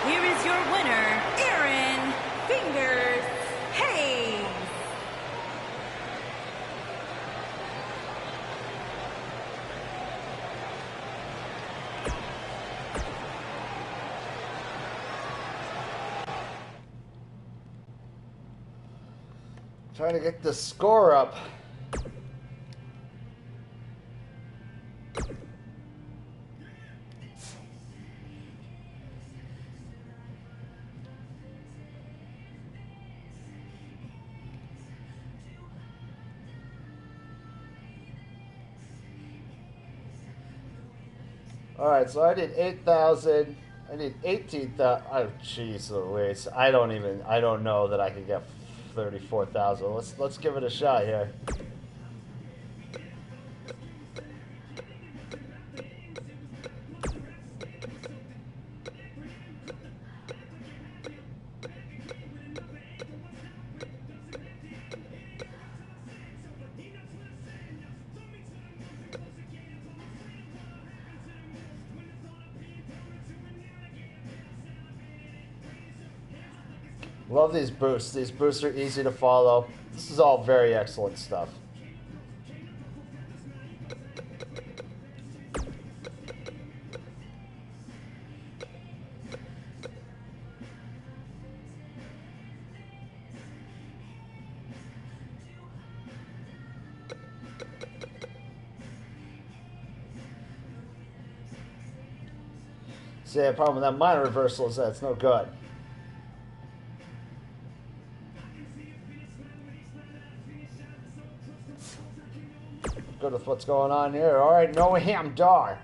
Here is your winner, Aaron Fingers Hayes. Trying to get the score up. All right, so I did 8,000. I did 18,000. Oh, jeez Louise. I don't know that I can get 34,000. Let's give it a shot here. Love these boosts. These boosts are easy to follow. This is all very excellent stuff. See, the problem with that minor reversal is that it's no good. Good with what's going on here. All right, no ham dar.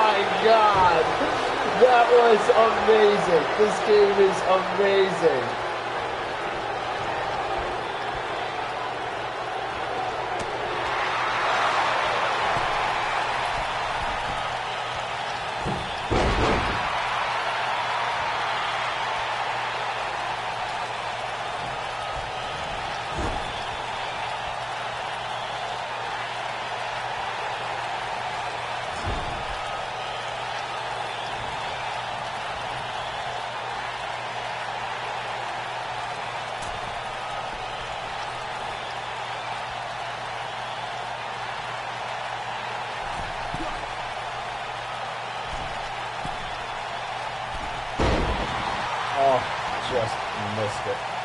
my God. That was amazing. This game is amazing. Oh, just missed it.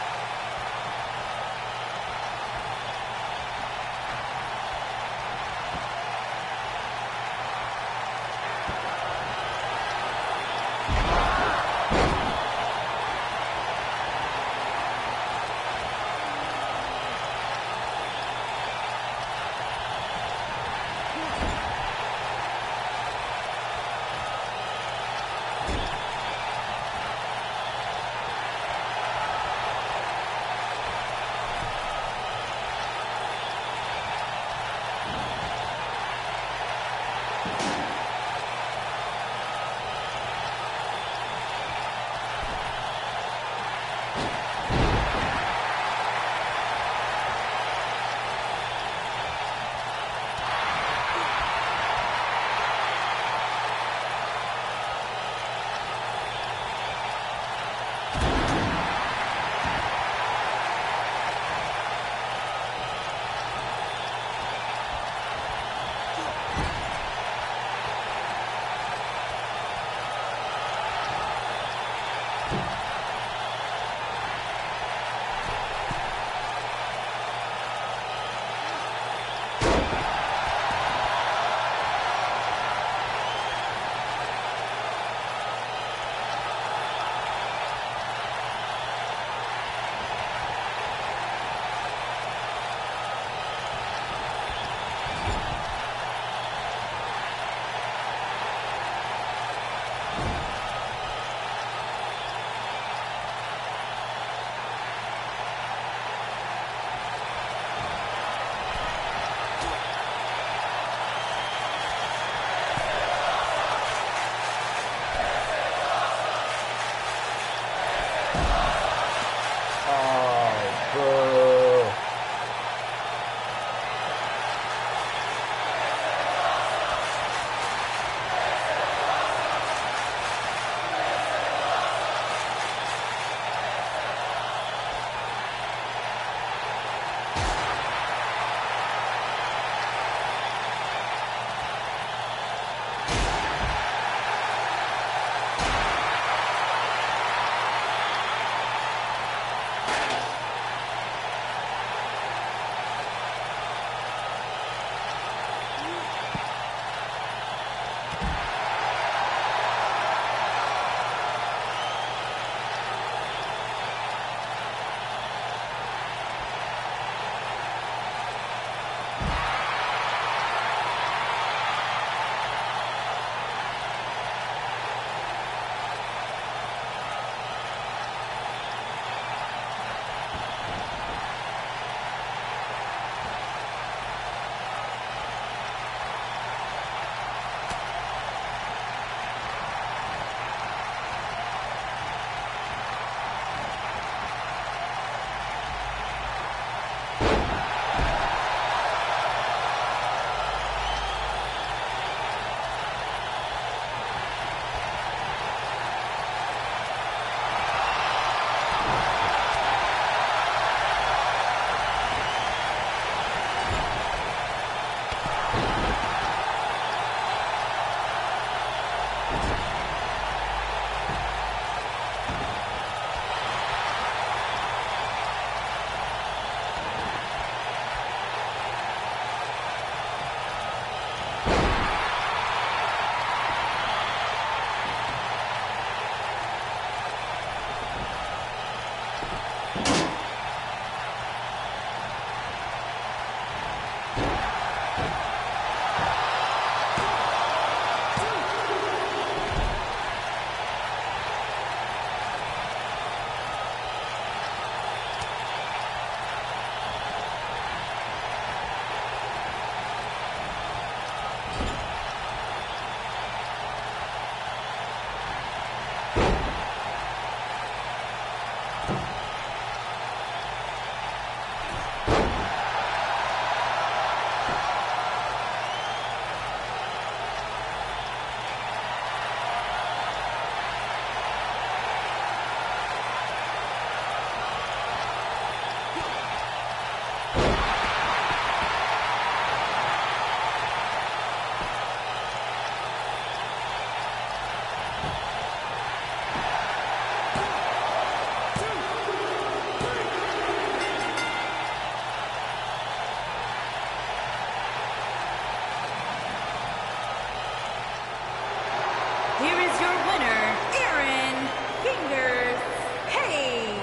Here is your winner, Aaron Fingers Hayes.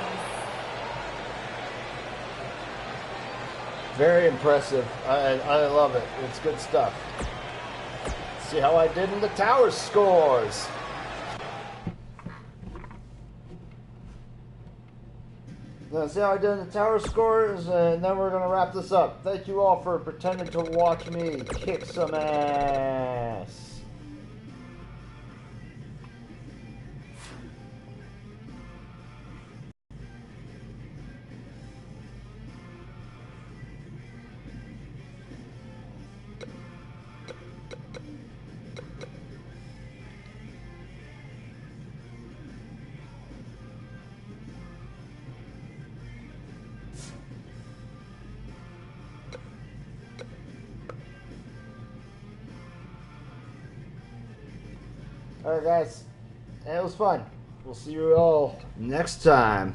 Very impressive. I love it. It's good stuff. See how I did in the tower scores. Let's see how I did in the tower scores, and then we're going to wrap this up. Thank you all for pretending to watch me kick some ass. Alright guys, it was fun. We'll see you all next time.